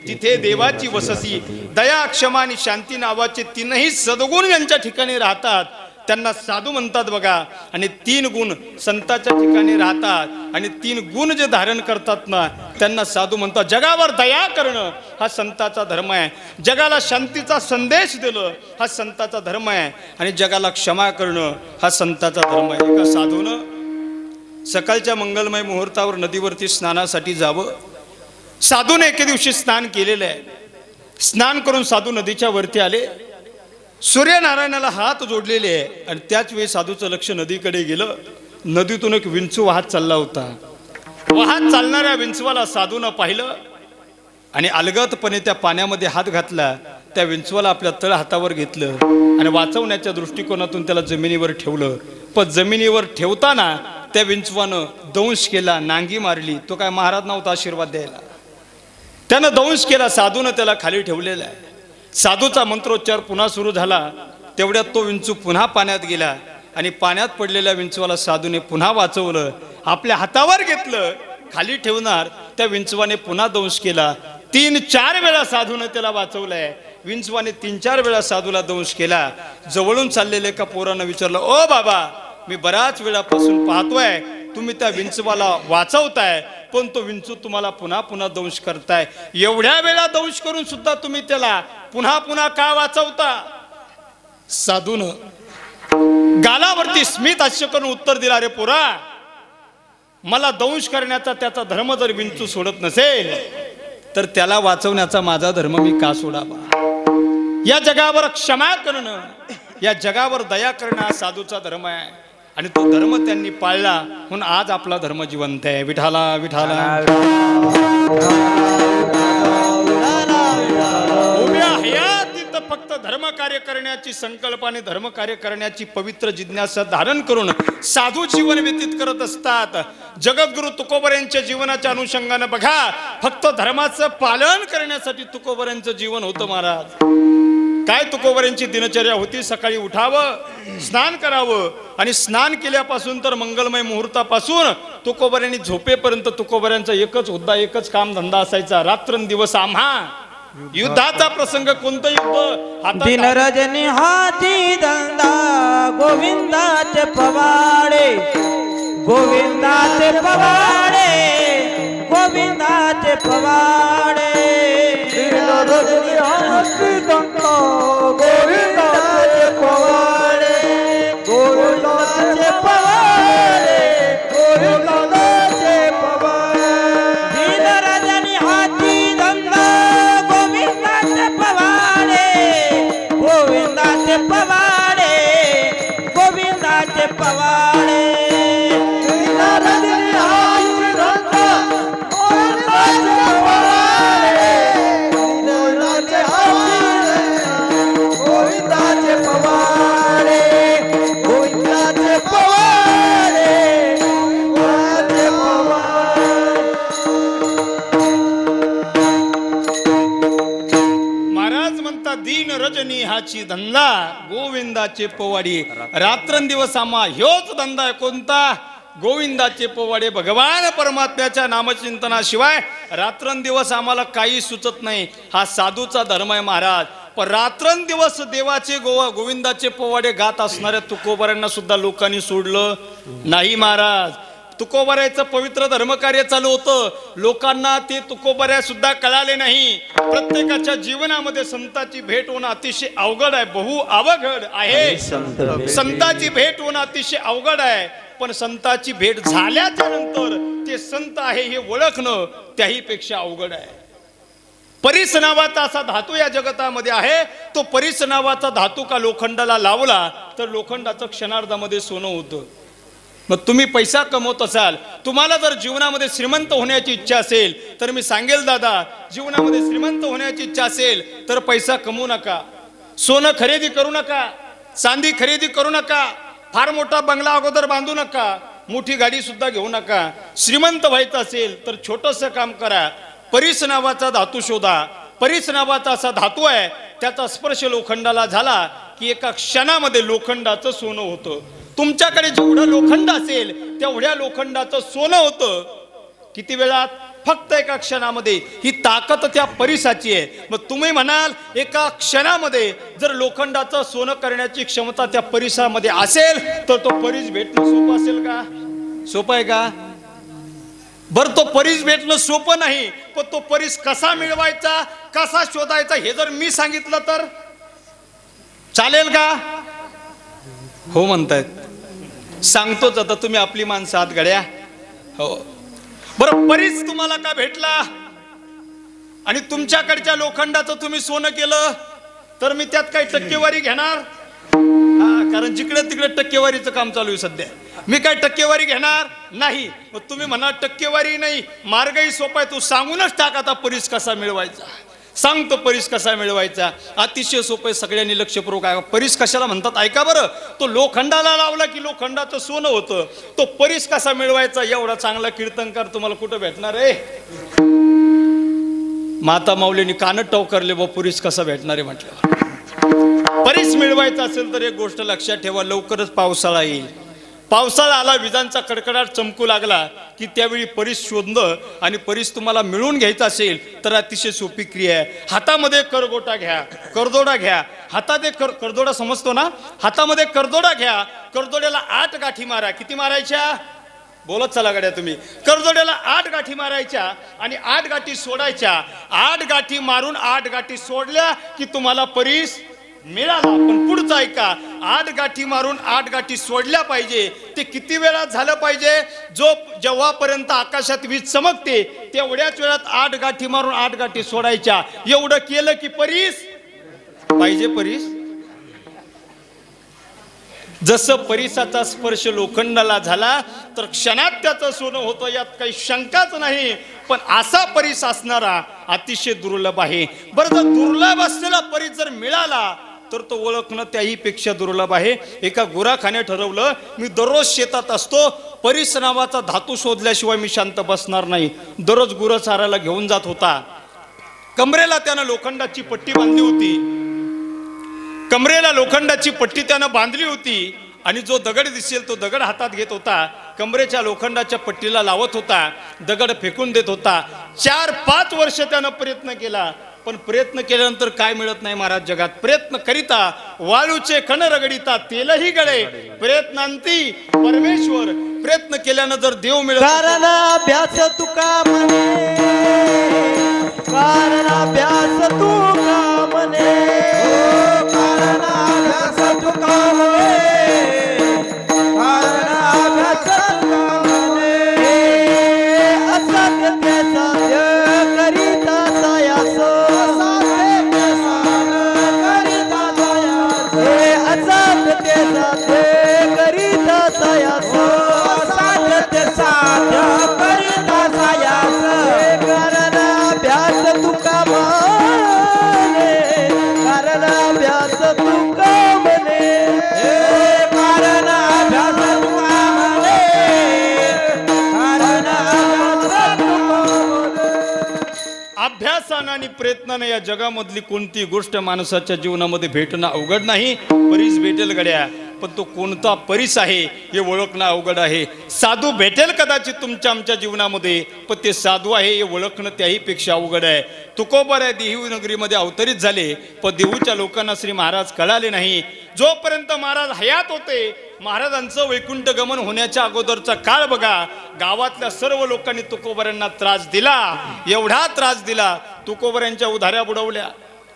Speaker 1: तिथे देवाची वसती. दया क्षमा आणि शांती नावाचे तीनही सद्गुण ज्यांच्या ठिकाणी राहतात त्यांना साधू म्हणतात बघा. आणि 3 गुण संताच्या ठिकाणी राहतात आणि 3 गुण जे धारण करतात ना त्यांना साधू म्हणतात. जगावर दया करणं हा संताचा धर्म आहे. जगाला शांतीचा संदेश दिलं हा संताचा धर्म आहे. आणि जगाला क्षमा करणं हा संताचा धर्म आहे. एका साधूनं सकाळच्या मंगलमय मुहूर्तावर नदीवरती स्नानासाठी जावं. साधूने एके दिवशी स्नान केलेलं आहे. स्नान करून साधू नदीच्या वरती आले. सूर्यनारायणाला हात जोडलेले आहे आणि त्याच वेळी साधूचं लक्ष नदीकडे गेलं. नदीतून एक विंचू वाहत चालला होता. वाहत चालणाऱ्या विंचवाला साधूनं पाहिलं आणि अलगदपणे त्या पाण्यामध्ये हात घातला. त्या विंचवाला आपल्या तळ हातावर घेतलं आणि वाचवण्याच्या दृष्टिकोनातून त्याला जमिनीवर ठेवलं. पण जमिनीवर ठेवताना त्या विंचवानं दंश केला, नांगी मारली. तो काय महाराज नव्हता आशीर्वाद द्यायला, त्यानं दंश केला. साधूनं त्याला खाली ठेवलेला आहे. साधूचा मंत्रोच्चार पुन्हा सुरू झाला. तेवढ्यात तो विंचू पुन्हा पाण्यात गेला आणि पाण्यात पडलेल्या विंचवाला साधूने पुन्हा वाचवलं. आपल्या हातावर घेतलं, खाली ठेवणार त्या विंचवाने पुन्हा दंश केला. 3-4 वेळा साधूने त्याला वाचवलंय. विंचवाने 3-4 वेळा साधूला दंश केला. जवळून चाललेल्या एका पोरानं विचारलं, ओ बाबा, मी बराच वेळापासून पाहतोय तुम्ही त्या विंचवाला वाचवताय, पण तो विंचू तुम्हाला पुन्हा पुन्हा दंश करताय. एवढ्या वेळा दंश करून सुद्धा तुम्ही त्याला पुन्हा पुन्हा का वाचवता? साधून गालावरती स्मित हास्य करून उत्तर दिला, रे पोरा, मला दंश करण्याचा त्याचा धर्म जर विंचू सोडत नसेल तर त्याला वाचवण्याचा माझा धर्म मी का सोडावा? या जगावर क्षमा करणं, या जगावर दया करणं हा साधूचा धर्म आहे आणि तो धर्म त्यांनी पाळला म्हणून आज आपला धर्म जिवंत आहे. विठाला विठाला. उभ्या हयातीत फक्त धर्म कार्य करण्याची संकल्पाने धर्म कार्य करण्याची पवित्र जिज्ञासा धारण करून साधू जीवन व्यतीत करत असतात. जगद्गुरु तुकोबर यांच्या जीवनाच्या अनुषंगाने बघा, फक्त धर्माचं पालन करण्यासाठी तुकोबर यांचं जीवन होतं. महाराज काय तुकोबर यांची दिनचर्या होती? सकाळी उठावं, स्नान करावं आणि स्नान केल्यापासून तर मंगलमय मुहूर्तापासून तुकोबर यांनी झोपेपर्यंत तुकोबर यांचा एकच हुद्दा, एकच काम धंदा असायचा. रात्रंदिवस आम्हा युद्धाचा प्रसंग, कोणतं युद्ध?
Speaker 2: दिन रजनी हाती धंदा, गोविंदाचे पवाडे, गोविंदाचे पवाडे, गोविंदाचे पवाडे. दिन रजनी हाती धंदा, गोविंदाचे पवाडे, गोविंदाचे पवाडे, गोविंदाचे पवाडे. दिन रजनी हाती धंदा, गोविंदाचे पवाडे, गोविंदाचे पवाडे, गोविंदाचे पवाडे. दिन रजनी हाती धंदा, गोविंदाचे पवाडे, गोविंदाचे गोविंदाचे पवाडे, गोविंदाचे पवाडे, गोविंदाचे पवाडे.
Speaker 1: महाराज म्हणतात, दीन रजनी हाची धंदा, गोविंदाचे पोवाडी. रात्रंदिवस आम्हा ह्योच धंदा आहे. कोणता? गोविंदाचे पोवाडे. भगवान परमात्म्याच्या नामचिंतनाशिवाय रात्रंदिवस आम्हाला काही सुचत नाही. हा साधूचा धर्म आहे महाराज. पण रात्रंदिवस देवाचे गोविंदाचे पोवाडे गात असणाऱ्या तुकोबाऱ्यांना सुद्धा लोकांनी सोडलं नाही महाराज. तुकोबाऱ्याचं पवित्र धर्मकार्य चालू होतं. लोकांना ते तुकोबाऱ्या सुद्धा कळाले नाही. प्रत्येकाच्या जीवनामध्ये संताची भेट होणं अतिशय अवघड आहे, बहु अवघड आहे. संताची भेट होणं अतिशय अवघड आहे. पण संताची भेट झाल्याच्या नंतर ते संत आहे हे ओळखणं त्याही पेक्षा अवघड आहे. परीस नावाचा असा धातू या जगतामध्ये आहे. तो परीस नावाचा धातू का लोखंडाला लावला तर लोखंडाचं क्षणार्धामध्ये सोनं होतं. मग तुम्ही पैसा कमवत असाल, तुम्हाला जर जीवनामध्ये श्रीमंत होण्याची इच्छा असेल तर मी सांगेल दादा, जीवनामध्ये श्रीमंत होण्याची इच्छा असेल तर पैसा कमवू नका, सोनं खरेदी करू नका, चांदी खरेदी करू नका, फार मोठा बंगला अगोदर बांधू नका, मोठी गाडी सुद्धा घेऊ नका. श्रीमंत व्हायचं असेल तर छोटंसं काम करा. परीस नावाचा धातू शोधा. परीस नावाचा असा धातू आहे, त्याचा स्पर्श लोखंडाला झाला की एका क्षणामध्ये लोखंडाचं सोनं होतं. तुमच्याकडे जेवढं लोखंड असेल तेवढ्या लोखंडाचं सोनं होतं. किती वेळात? फक्त एका क्षणामध्ये. ही ताकद त्या परिसाची आहे. मग तुम्ही म्हणाल एका क्षणामध्ये जर लोखंडाचं सोनं करण्याची क्षमता त्या परिसामध्ये असेल तर तो परीस भेटणं सोपं असेल का? सोपं आहे का? बरं, तो परीस भेटणं सोपं नाही, पण तो परीस कसा मिळवायचा, कसा शोधायचा हे जर मी सांगितलं तर चालेल का? हो म्हणतायत. सांगतोच आता, तुम्ही आपली माणसं आत गड्या. हो बरं, परीस तुम्हाला का भेटला आणि तुमच्याकडच्या लोखंडाचं तुम्ही सोनं केलं तर मी त्यात काही टक्केवारी घेणार? कारण जिकडे तिकडे टक्केवारीचं काम चालू आहे सध्या. मी काय टक्केवारी घेणार नाही. मग तुम्ही म्हणा टक्केवारी नाही, मार्गही सोपा आहे, तू सांगूनच टाक आता परीस कसा मिळवायचा. सांगतो परीस कसा मिळवायचा. अतिशय सोपं आहे, सगळ्यांनी लक्षपूर्वक ऐका. परीस कशाला म्हणतात ऐका बरं. तो लोखंडाला लावला की लोखंडाचं सोनं होतं. तो परीस कसा मिळवायचा एवढा चांगला कीर्तनकार तुम्हाला कुठं भेटणार आहे? माता माऊलींनी कान टवकारले बा, परीस कसा भेटणार आहे म्हटलं. परीस मिळवायचा असेल तर एक गोष्ट लक्षात ठेवा, लवकरच पावसाळा येईल. पावसाळा आला, विजांचा कडकडाट चमकू लागला की त्यावेळी परीस शोधणं आणि परीस तुम्हाला मिळवून घ्यायचं असेल तर अतिशय सोपी क्रिया आहे. हातामध्ये करगोटा घ्या, करदोडा घ्या. हातात एक करदोडा समजतो ना? हातामध्ये करदोडा घ्या. करदोड्याला 8 गाठी मारा. किती मारायच्या? बोलत चला गड्या तुम्ही. करदोड्याला 8 गाठी मारायच्या आणि 8 गाठी सोडायच्या. 8 गाठी मारून 8 गाठी सोडल्या की तुम्हाला परीस मिळाला. पण पुढचं ऐका, 8 गाठी मारून 8 गाठी सोडल्या पाहिजे. ते किती वेळात झालं पाहिजे? जेव्हापर्यंत आकाशात वीज चमकते तेवढ्याच वेळात 8 गाठी मारून 8 गाठी सोडायच्या. एवढं केलं की परीस पाहिजे. परीस जसं परिसाचा स्पर्श लोखंडाला झाला तर क्षणात त्याचं सोनं होतं, यात काही शंकाच नाही. पण असा परीस असणारा अतिशय दुर्लभ आहे. बरं, जर दुर्लभ असलेला परीस जर मिळाला तर तो ओळखणं त्याही पेक्षा दुर्लभ आहे. एका गुराखाने ठरवलं, मी दररोज शेतात असतो, परीस नावाचा धातू शोधल्याशिवाय मी शांत बसणार नाही. दररोज गुरं चारायला घेऊन जात होता. कमरेला त्यानं लोखंडाची पट्टी बांधली होती. कमरेला लोखंडाची पट्टी त्यानं बांधली होती आणि जो दगड दिसेल तो दगड हातात घेत होता. कमरेच्या लोखंडाच्या पट्टीला लावत होता, दगड फेकून देत होता. 4-5 वर्ष त्यानं प्रयत्न केला, पण प्रयत्न केल्यानंतर काय मिळत नाही महाराज जगात. प्रयत्न करिता वाळूचे कण रगडिता तेलही गळे, प्रयत्नांती परमेश्वर. प्रयत्न केल्यानं जर देव मिळत
Speaker 2: कारण अभ्यास तुका म्हणे, कारण अभ्यास तुका म्हणे, कारण अभ्यास तुका म्हणे, कारण अभ्यास तुका म्हणे. असाध्य ते साध्य करिता सायास, असाध्य ते साध्य करिता सायास, असाध्य ते साध्य करिता सायास. कारण अभ्यास तुका म्हणे, कारण अभ्यास तुका म्हणे, कारण अभ्यास तुका म्हणे, कारण अभ्यास तुका म्हणे.
Speaker 1: अभ्यासानं आणि प्रयत्नानं या जगामधली कोणती गोष्ट माणसाच्या जीवनामध्ये भेटणं अवघड नाही. परीस भेटेल गड्या, पण तो कोणता परीस आहे हे ओळखणं अवघड आहे. साधू भेटेल कदाचित तुमच्या आमच्या जीवनामध्ये, पण ते साधू आहे हे ओळखणं त्याही पेक्षा अवघड आहे. तुकोबाराय देहू नगरीमध्ये अवतरित झाले, पण देहूच्या लोकांना श्री महाराज कळाले नाही. जोपर्यंत महाराज हयात होते, महाराजांचं वैकुंठ गमन होण्याच्या अगोदरचा काळ बघा, गावातल्या सर्व लोकांनी तुकोबारायांना त्रास दिला. एवढा त्रास दिला, तुकोबारायांच्या उधाऱ्या बुडवल्या.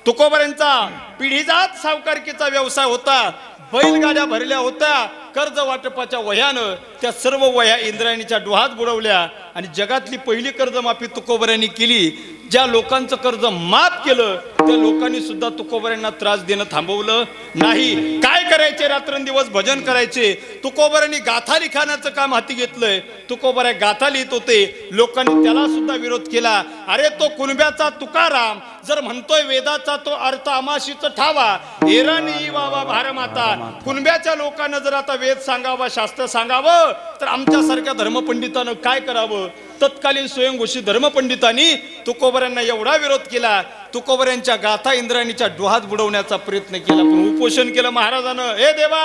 Speaker 1: तुकोबारायांचा पिढीजात सावकारकीचा व्यवसाय होता. बैलगाड्या भरल्या होत्या. कर्ज वाटपाच्या वह्यानं त्या सर्व वह्या इंद्रायणीच्या डोहात बुडवल्या आणि जगातली पहिली कर्जमाफी तुकोबऱ्यांनी केली. ज्या लोकांचं कर्ज माफ केलं त्या लोकांनी सुद्धा तुकोबऱ्यांना त्रास देणं थांबवलं नाही. काय करायचे, रात्रंदिवस भजन करायचे. तुकोबऱ्यांनी गाथा लिखाणाचं काम हाती घेतलंय. तुकोबऱ्या गाथा लिहित होते, लोकांनी त्याला सुद्धा विरोध केला. अरे तो कुणब्याचा तुकाराम जर म्हणतोय वेदाचा तो अर्थ आमाशीच ठावा, एरानी वावा भारमाता. कुणब्याच्या लोकांना जर आता वेद सांगावा, शास्त्र सांगावं, तर आमच्यासारख्या धर्मपंडितानं काय करावं. तत्कालीन स्वयंघोषित धर्मपंडितांनी तुकोबऱ्यांना एवढा विरोध केला. तुकोबऱ्यांच्या गाथा इंद्रायणीच्या डोहात बुडवण्याचा प्रयत्न केला, पण उपोषण केलं महाराजानं. हे देवा,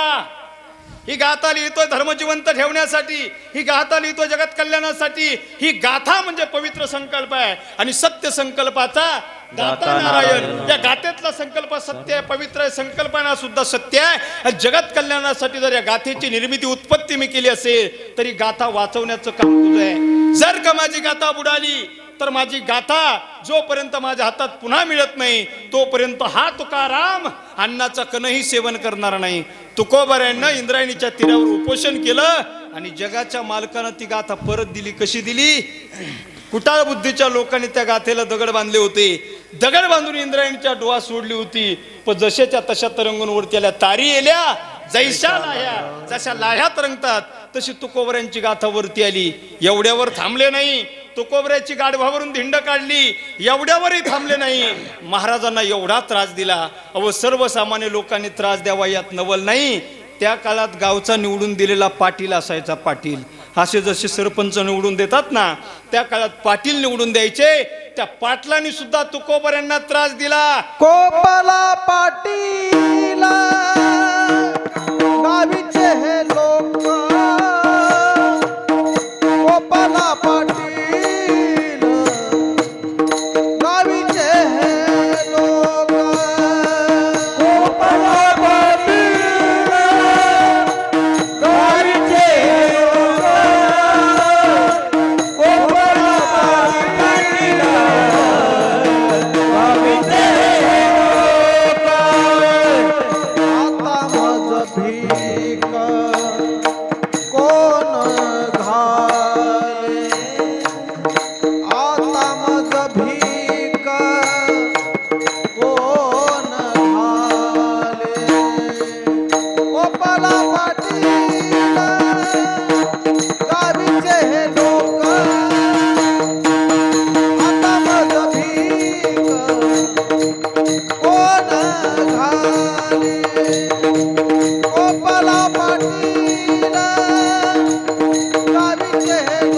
Speaker 1: ही गाथा लिहितोय धर्म जिवंत ठेवण्यासाठी, ही गाथा लिहितोय जगत कल्याणासाठी. ही गाथा म्हणजे पवित्र संकल्प आहे आणि सत्य संकल्पाचा दाता नारायण. या गाथेतला संकल्प सत्य आहे, पवित्र आहे, संकल्पना सुद्धा सत्य आहे. जगत कल्याणासाठी जर या गाथेची निर्मिती उत्पत्ती मी केली असेल तरी गाथा वाचवण्याचं काम तुझं आहे. जर का माझी गाथा बुडाली तर माझी गाथा जोपर्यंत माझ्या हातात पुन्हा मिळत नाही तोपर्यंत हा तुकाराम अन्नाचा कणही सेवन करणार नाही. तुकोबऱ्यांना इंद्रायणीच्या तीरावर उपोषण केलं आणि जगाच्या मालकानं ती गाथा परत दिली. कशी दिली? कुटाळ बुद्धीच्या लोकांनी त्या गाथेला दगड बांधले होते. दगड बांधून इंद्रायणीच्या डोहा सोडली होती. पण जशाच्या तशा तरंगून वरती आल्या. तारी येल्या जैशा लाह्या, जशा लाह्या तरंगतात तशी तुकोबऱ्यांची गाथा वरती आली. एवढ्यावर थांबले नाही. तुकोबऱ्याची गाढवावरून धिंड काढली. एवढ्यावरही थांबले नाही. महाराजांना एवढा त्रास दिला. अहो, सर्वसामान्य लोकांनी त्रास द्यावा यात नवल नाही. त्या काळात गावचा निवडून दिलेला पाटील असायचा. पाटील असे जसे सरपंच निवडून देतात ना, त्या काळात पाटील निवडून द्यायचे. त्या पाटलांनी सुद्धा तुकोबऱ्यांना त्रास दिला.
Speaker 2: कोपला पाटीला गावीचे हे लोक, कोपला पाटील गावीचे हे लोक, कोपला पाटील गावीचे हे लोक, कोपला पाटील गावीचे हे लोक. आता माझ भीक कोण घाले, आता माझ भीक कोण घाले, कोपला पाटील गावीचे हे लोक, आता माझ भीक कोण घाले, कोपला पाटील गावीचे हे लोक,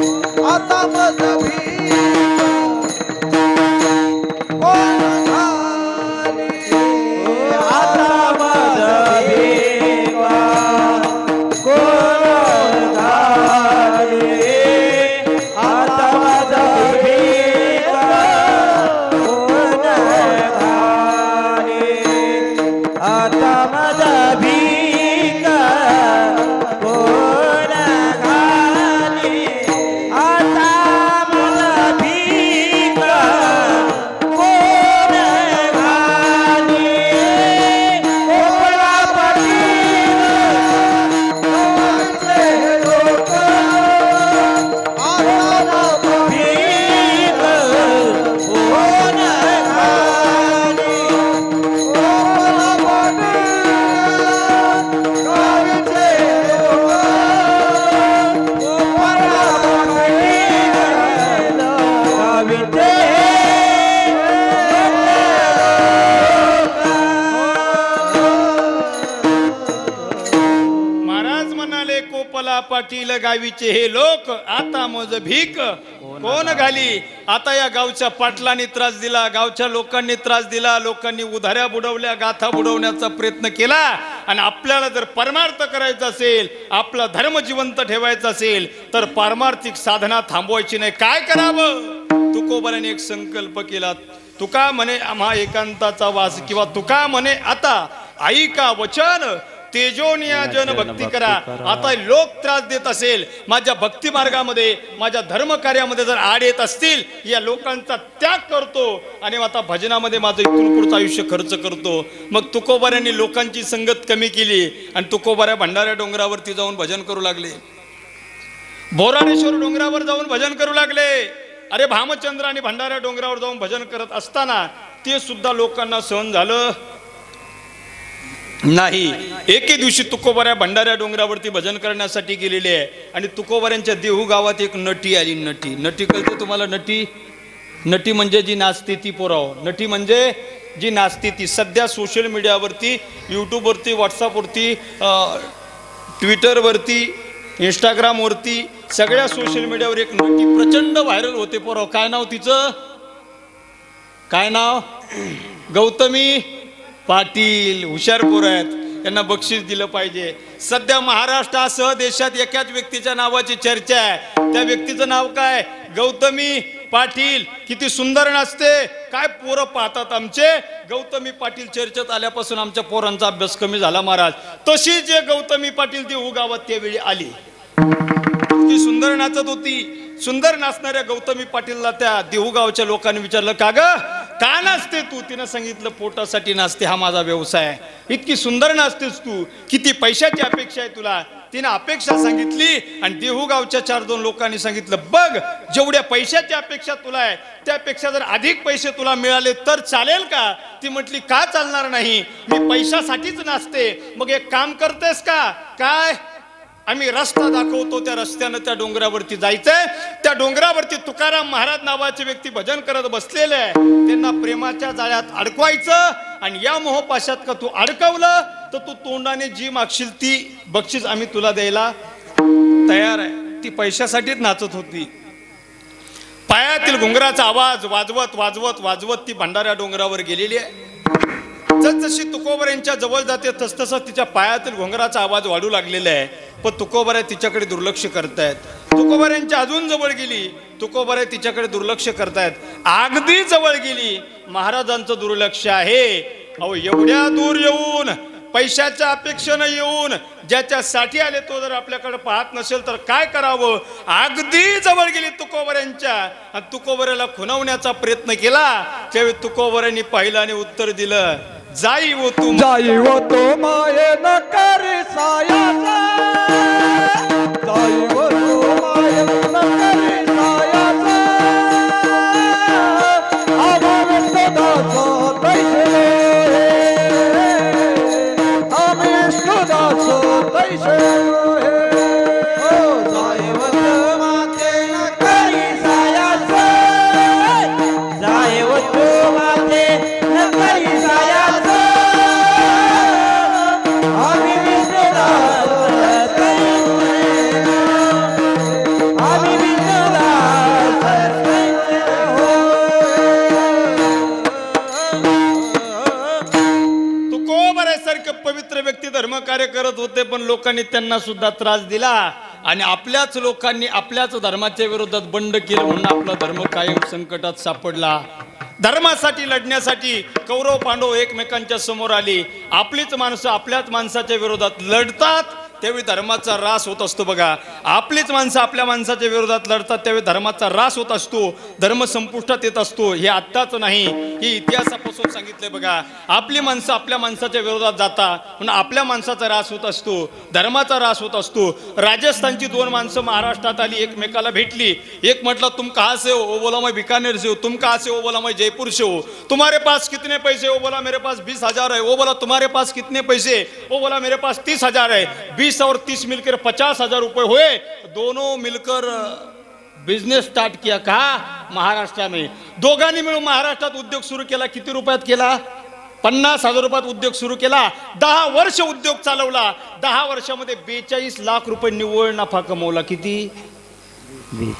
Speaker 2: आता माझ भीक कोण घाले, आता माझ भीक कोण घाले, आता माझ भीक कोण घाले, आता माझ भीक कोण घाले, आता माझ भीक कोण घाले, कोपला पाटील गावीचे हे लोक, आता माझ भीक कोण घाले, कोपला पाटील गावीचे हे लोक, कोपला पाटील गावीचे
Speaker 1: महाराज म्हणाले, कोपला पाटील गावीचे हे लोक, आता मज भीक कोण घाली. आता या गावच्या पाटलांनी त्रास दिला, गावच्या लोकांनी त्रास दिला. लोकांनी उधाऱ्या बुडवल्या, गाथा बुडवण्याचा प्रयत्न केला. आणि आपल्याला जर परमार्थ करायचा असेल, आपला धर्म जिवंत ठेवायचा असेल तर पारमार्थिक साधना थांबवायची नाही. काय करावं? तुकोबऱ्याने एक संकल्प केला. तुका म्हणे आम्हा एकांताचा वास, किंवा तुका म्हणे आता ऐका वचन, तेजोनिया जन भक्ती करा. आता लोक त्रास देत असेल, माझ्या भक्ती मार्गामध्ये माझ्या धर्म कार्यामध्ये जर आड येत असतील, या लोकांचा त्याग करतो आणि आता भजनामध्ये माझं इथून पुढचं आयुष्य खर्च करतो. मग तुकोबाऱ्यांनी लोकांची संगत कमी केली आणि तुकोबाऱ्या भंडाऱ्या डोंगरावरती जाऊन भजन करू लागले. बोराडेश्वर डोंगरावर जाऊन भजन करू लागले. अरे भामचंद्र आणि भंडाऱ्या डोंगरावर जाऊन भजन करत असताना ते सुद्धा लोकांना सहन झालं नाही. एके दिवशी तुकोबाऱ्या भंडाऱ्या डोंगरावरती भजन करण्यासाठी गेलेले आहे आणि तुकोबाऱ्यांच्या देहू गावात एक नटी आली. नटी कळते तुम्हाला? नटी म्हणजे जी नाचते ती पोराव. नटी म्हणजे जी नाचते ती. सध्या सोशल मीडियावरती, यूट्यूबवरती, व्हॉट्सअपवरती, ट्विटरवरती, इंस्टाग्रामवरती, सगळ्या सोशल मीडियावर एक नटी प्रचंड व्हायरल होते पोराव. काय नाव तिचं? काय नाव? गौतमी पाटील. हुशार पोरं आहेत, त्यांना बक्षीस दिलं पाहिजे. सध्या महाराष्ट्रासह देशात एकाच व्यक्तीच्या नावाची चर्चा आहे. त्या व्यक्तीचं नाव काय? गौतमी पाटील. किती सुंदर नाचते, काय पोरं पाहतात आमचे. गौतमी पाटील चर्चेत आल्यापासून आमच्या पोरांचा अभ्यास कमी झाला महाराज. तशी जे गौतमी पाटील देहू गावात त्यावेळी आली, ती सुंदर नाचत होती. सुंदर नाचणाऱ्या गौतमी पाटीलला त्या देहू गावच्या लोकांनी विचारलं, का ग का नाचते तू? तिनं सांगितलं, पोटासाठी नाचते, हा माझा व्यवसाय आहे. इतकी सुंदर नाचतेस तू, किती पैशाची अपेक्षा आहे तुला? तिनं अपेक्षा सांगितली आणि देहू गावच्या 4-2 लोकांनी सांगितलं, बघ जेवढ्या पैशाची अपेक्षा तुला आहे त्यापेक्षा जर अधिक पैसे तुला मिळाले तर चालेल का? ती म्हटली, का चालणार नाही, मी पैशासाठीच नाचते. मग एक काम करतेस का? काय? आम्ही रस्ता दाखवतो, त्या रस्त्यानं त्या डोंगरावरती जायचंय. त्या डोंगरावरती तुकाराम महाराज नावाचे व्यक्ती भजन करत बसलेले आहे. त्यांना प्रेमाच्या जाळ्यात अडकवायचं आणि या मोहपाशात का तू अडकवलं तर तू तोंडाने जी मागशील ती बक्षीस आम्ही तुला द्यायला तयार आहे. ती पैशासाठीच नाचत होती. पायातील घुंगराचा आवाज वाजवत वाजवत वाजवत ती भंडाऱ्या डोंगरावर गेलेली आहे. जसजशी तुकोबाऱ्यांच्या जवळ जाते तसतसा तिच्या पायातील घोंगराचा आवाज वाढू लागलेला आहे. पण तुकोबाऱ्या तिच्याकडे दुर्लक्ष करतायत. तुकोबाऱ्यांच्या अजून जवळ गेली, तुकोबाऱ्या तिच्याकडे दुर्लक्ष करतायत. अगदी जवळ गेली, महाराजांचं दुर्लक्ष आहे. अहो एवढ्या दूर येऊन, पैशाच्या अपेक्षेनं येऊन, ज्याच्यासाठी आले तो जर आपल्याकडे पाहत नसेल तर काय करावं? अगदी जवळ गेली तुकोबाऱ्यांच्या आणि तुकोबाऱ्याला खुणवण्याचा प्रयत्न केला. त्यावेळी तुकोबाऱ्यांनी पाहिलं आणि उत्तर दिलं, जाई हो तू
Speaker 2: माये न करी सायाचा, जाई हो तू माये न करी सायाचा, आम्ही विष्णुदास तैसे, आम्ही विष्णुदास तैसे. जाई हो तू माते न करी सायाचा, जाई हो तू माते न करी सायाचा, आम्ही विष्णुदास तैसे, आम्ही विष्णुदास तैसे हो.
Speaker 1: तुकोबाऱ्यासारखे पवित्र व्यक्ती धर्म कार्य करत होते, पण लोकांनी त्यांना सुद्धा त्रास दिला आणि आपल्याच लोकांनी आपल्याच धर्माच्या विरोधात बंड केलं म्हणून आपला धर्म कायम संकटात सापडला. धर्मासाठी लढण्यासाठी कौरव पांडव एकमेकांच्या समोर आली. आपलीच माणसं आपल्याच माणसाच्या विरोधात लढतात, त्यावेळी धर्माचा ऱ्हास होत असतो. बघा, आपलीच माणसं आपल्या माणसाच्या विरोधात लढतात, त्यावेळी धर्माचा ऱ्हास होत असतो, धर्म संपुष्टात येत असतो. हे आत्ताच नाही, हे इतिहासापासून सांगितलंय. बघा, आपली माणसं आपल्या माणसाच्या विरोधात जातात म्हणून आपल्या माणसाचा ऱ्हास होत असतो, धर्माचा ऱ्हास होत असतो. राजस्थानची 2 माणसं महाराष्ट्रात आली, एकमेकाला भेटली. एक म्हटलं, तुम कहाँ से हो? वो बोला मैं बीकानेर से हो. तुम कहाँ से हो? बोला मैं जयपुर से हो. तुम्हारे पास कितने पैसे? वो बोला मेरे पास 20,000 है. वो बोला तुम्हारे पास कितने पैसे? वो बोला मेरे पास 30,000 है. 20 और 30 मिलकर 50,000 रुपए हुए. दोनों मिलकर बिजनेस स्टार्ट किया. कहा? महाराष्ट्र में. दोघांनी मिळून महाराष्ट्रात उद्योग सुरू केला. किती रुपयात केला? 50,000 रुपयात उद्योग सुरू केला. 10 वर्ष उद्योग चालवला. 10 वर्षामध्ये 42 लाख रुपये निव्वळ नफा कमवला. किती?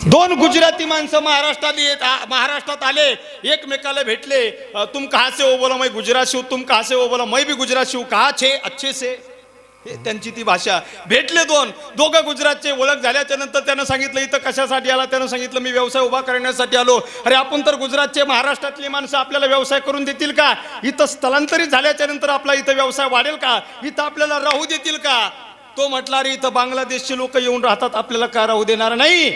Speaker 1: 2 गुजराती माणसं महाराष्ट्रात आले, एकमेकाला भेटले. तुम कहाँ से हो? बोला मैं गुजरात से हूँ. तुम कहाँ से हो? बोला मैं भी गुजरात से हूँ. कहा छे? अच्छे से. हे त्यांची ती भाषा. भेटले दोघं गुजरातचे. ओळख झाल्याच्या नंतर त्यानं सांगितलं इथं कशासाठी आला. त्यानं सांगितलं मी व्यवसाय उभा करण्यासाठी आलो. अरे आपण तर गुजरातचे, महाराष्ट्रातली माणसं आपल्याला व्यवसाय करून देतील का? इथं स्थलांतरित झाल्याच्या नंतर आपला इथं व्यवसाय वाढेल का? इथं आपल्याला राहू देतील का? तो म्हटला अरे इथं बांगलादेशचे लोक येऊन राहतात, आपल्याला का राहू देणार नाही?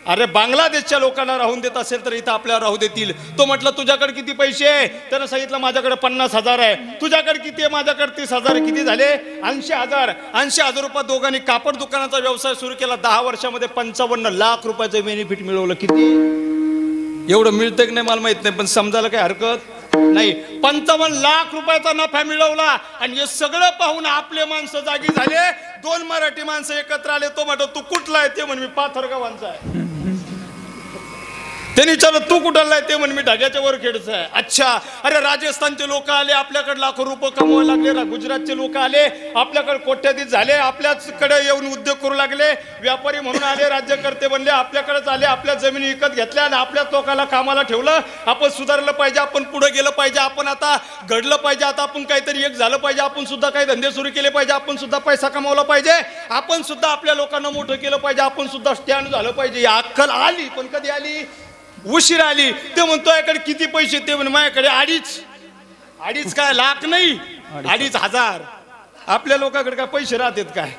Speaker 1: अरे बांगलादेशच्या लोकांना राहून देत असेल तर इथं आपल्याला राहू देतील. तो म्हटलं तुझ्याकडे किती पैसे आहे? त्यानं सांगितलं माझ्याकडे 50,000 आहे. तुझ्याकडे किती आहे? माझ्याकडे 30,000. किती झाले? 80,000. 80,000 रुपयात दोघांनी कापड दुकानाचा व्यवसाय सुरू केला. 10 वर्षामध्ये 55 लाख रुपयाचं बेनिफिट मिळवलं. किती एवढं मिळतं की नाही मला माहित नाही, पण समजायला काही हरकत नाही. 55 लाख रुपयाचा नफा मिळवला. आणि हे सगळं पाहून आपले माणसं जागी झाले. 2 मराठी माणसं एकत्र आले. तो म्हणतो तू कुठला आहे? ते म्हणे मी पाथरगावांचा आहे. त्यांनी विचारलं तू कुठला आहे? ते म्हणे मी ढाग्याच्या वर खेडचा आहे. अच्छा. अरे राजस्थानचे लोक आले, आपल्याकडे लाखो रुपये कमवायला लागले. गुजरातचे लोक आले, आपल्याकडे कोट्याधीश झाले, आपल्याकडे येऊन उद्योग करू लागले. व्यापारी म्हणून आले, राज्यकर्ते बनले, आपल्याकडेच आले, आपल्या जमिनी विकत घेतल्या आणि आपल्याच लोकांना कामाला ठेवलं. आपण सुधारलं पाहिजे, आपण पुढे गेलं पाहिजे, आपण आता घडलं पाहिजे, आता आपण काहीतरी एक झालं पाहिजे, आपण सुद्धा काही धंदे सुरू केले पाहिजे, आपण सुद्धा पैसा कमावला पाहिजे, आपण सुद्धा आपल्या लोकांना मोठं केलं पाहिजे, आपण सुद्धा स्टँड झालं पाहिजे. ही अक्कल आली, पण कधी आली? उशीर आली. ते म्हणतो याकडे किती पैसे? ते म्हणे माझ्याकडे 2.5 काय लाख नाही, 2,500. आपल्या लोकांकडे काय पैसे राहतात काय?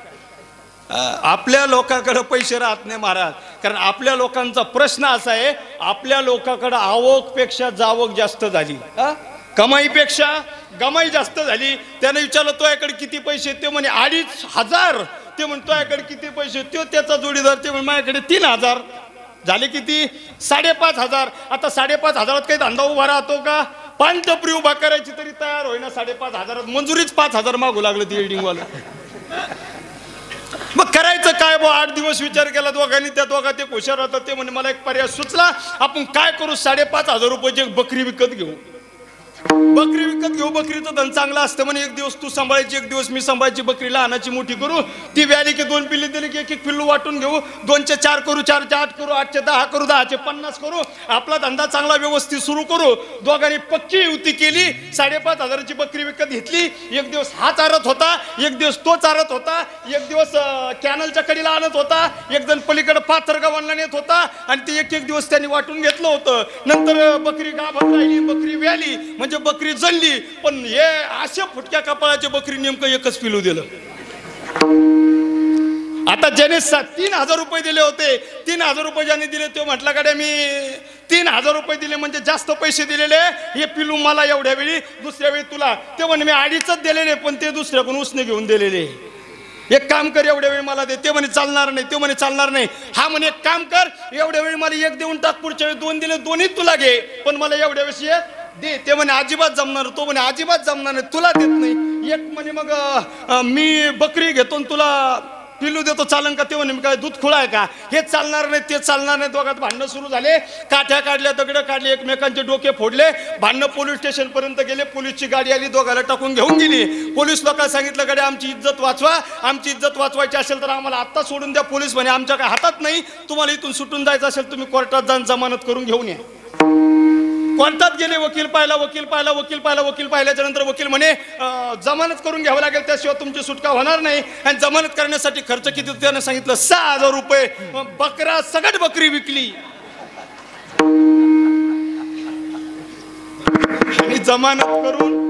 Speaker 1: आपल्या लोकांकडे पैसे राहत नाही महाराज. कारण आपल्या लोकांचा प्रश्न असा आहे, आपल्या लोकांकडे आवकपेक्षा जावक जास्त झाली, कमाईपेक्षा गमाई जास्त झाली. त्याने विचारलं तो याकडे किती पैसे? ते म्हणे 2,500. ते म्हणतो याकडे किती पैसे? तो त्याचा जोडीदार. ते म्हणे माझ्याकडे 3,000. झाले किती? 5,500. आता 5,500 काही धंदा उभा राहतो का? पानटपरी उभा करायची तरी तयार होईना. 5,500 मंजुरीच 5,000 मागू लागलं ती बिल्डिंग वाला. मग करायचं काय? 8 दिवस विचार केला दोघांनी. त्या दोघा ते हुशार होता. ते म्हणे मला एक पर्याय सुचला. आपण काय करू? 5,500 रुपयाची एक बकरी विकत घेऊ. बकरी विकत घेऊ. बकरीचं धन चांगलं असतं म्हणे. एक दिवस तू सांभाळायची, एक दिवस मी सांभाळायची. बकरी लहानाची मोठी करू. ती व्याली की 2 पिल्ली दिली की 1 पिल्लू वाटून घेऊ. 2चे 4 करू, 4चे 8 करू, 8चे 10 करू, 10चे 50 करू. आपला धंदा चांगला व्यवस्थित सुरू करू. दोघांनी पक्की युती केली. 5,500ची बकरी विकत घेतली. एक दिवस हा चारत होता, एक दिवस तो चारत होता, एक दिवस कॅनलच्या कडीला आणत होता, एक जण पलीकडे पाथरगावांना नेत होता. आणि ते एक दिवस त्यांनी वाटून घेतलं होतं. नंतर बकरी गाभात राहिली, बकरी व्याली, म्हणजे बकरी जळली. पण हे अशा फुटक्या कपाळाची बकरी नेमकं एकच पिलू दिलं. आता ज्याने 3,000 रुपये दिले होते, 3,000 रुपये ज्याने दिले तो म्हटला कडे मी 3,000 रुपये दिले म्हणजे जास्त पैसे दिलेले. हे पिलू मला एवढ्या वेळी, दुसऱ्या वेळी तुला. ते म्हणे मी 2.5च दिलेले, पण ते दुसऱ्याकडून उसने घेऊन दिलेले. एक काम कर, एवढ्या वेळी मला दे. ते म्हणे चालणार नाही. ते म्हणे चालणार नाही. हा म्हणे एक काम कर, एवढ्या वेळी मला 1 देऊन टाक, पुढच्या वेळी 2 दिले, दोन्ही तुला घे, पण मला एवढ्या वेळेस 1 दे. ते म्हणे अजिबात जमणार. तो म्हणे अजिबात जमणार नाही, तुला देत नाही. एक म्हणे मग मी बकरी घेतो तुला पिल्लू देतो, चालन का? ते म्हणे मी काय दूध खुळा आहे का? हे चालणार नाही, ते चालणार नाही. दोघात भांडणं सुरू झाले. काठ्या काढल्या, दगडं काढले, एकमेकांचे डोके फोडले. भांडणं पोलीस स्टेशन पर्यंत गेले. पोलीसची गाडी आली, दोघाला टाकून घेऊन गेली. पोलीस लोकांना सांगितलं गाडी आमची इज्जत वाचवा, आमची इज्जत वाचवायची असेल तर आम्हाला आत्ता सोडून द्या. पोलीस म्हणे आमच्या काय हातात नाही, तुम्हाला इथून सुटून जायचं असेल तुम्ही कोर्टात जाऊन जमानत करून घेऊन या. कोर्टात गेले. वकील पाहिला, वकील पाहिला, वकील पाहिला. वकील पाहिल्याच्या नंतर वकील म्हणे जमानत करून घ्यावं लागेल, त्याशिवाय तुमची सुटका होणार नाही. आणि जमानत करण्यासाठी खर्च किती? त्याने सांगितलं 6,000 रुपये. बकरा सगट बकरी विकली आणि जमानत करून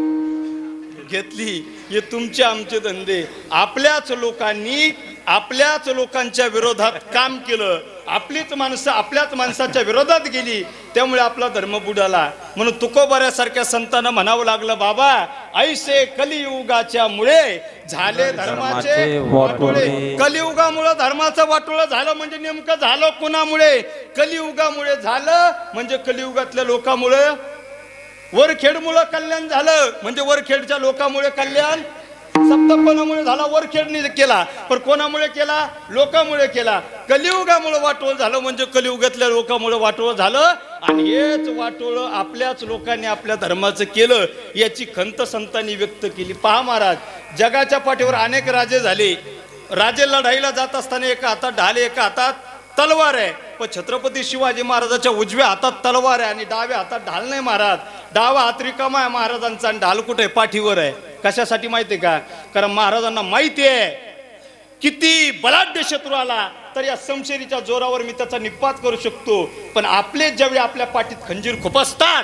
Speaker 1: घेतली. हे तुमचे आमचे धंदे. आपल्याच लोकांनी आपल्याच लोकांच्या विरोधात काम केलं. आपलीच माणसं आपल्याच माणसाच्या विरोधात गेली. त्यामुळे आपला धर्म बुडाला. म्हणून तुकोबाऱ्यासारख्या संतांना म्हणावं लागलं बाबा ऐसे कलियुगाच्या मुळे झाले धर्माचे वाटोळे. कलियुगामुळे धर्माचं वाटोळं झालं म्हणजे नेमकं झालं कोणामुळे? कलियुगामुळे झालं. म्हणजे कलियुगातल्या लोकांमुळे. वरखेडमुळे कल्याण झालं म्हणजे वरखेडच्या लोकांमुळे कल्याण. सप्तपणामुळे झाला, वरखेडने केला. पण कोणामुळे केला? लोकांमुळे केला. कलियुगामुळे वाटोळ झालं म्हणजे कलियुगातल्या लोकांमुळे वाटोळ झालं. आणि हेच वाटोळ आपल्याच लोकांनी आपल्या धर्माचं केलं, याची खंत संतांनी व्यक्त केली. पहा महाराज, जगाच्या पाठीवर अनेक राजे झाले. राजे लढाईला जात असताना एका हातात ढाल, एका हातात तलवार आहे. पण छत्रपती शिवाजी महाराजाच्या उजव्या हातात तलवार आहे आणि डाव्या हातात ढाल नाही महाराज. डावा हात रिकामा आहे महाराजांचा आणि ढाल कुठे? पाठीवर आहे. कशासाठी माहिती आहे का? कारण महाराजांना माहिती आहे किती बलाढ्य शत्रू आला तर या समशेरीच्या जोरावर मी त्याचा निपात करू शकतो, पण आपले ज्यावेळी आपल्या पाठीत खंजीर खुपसतात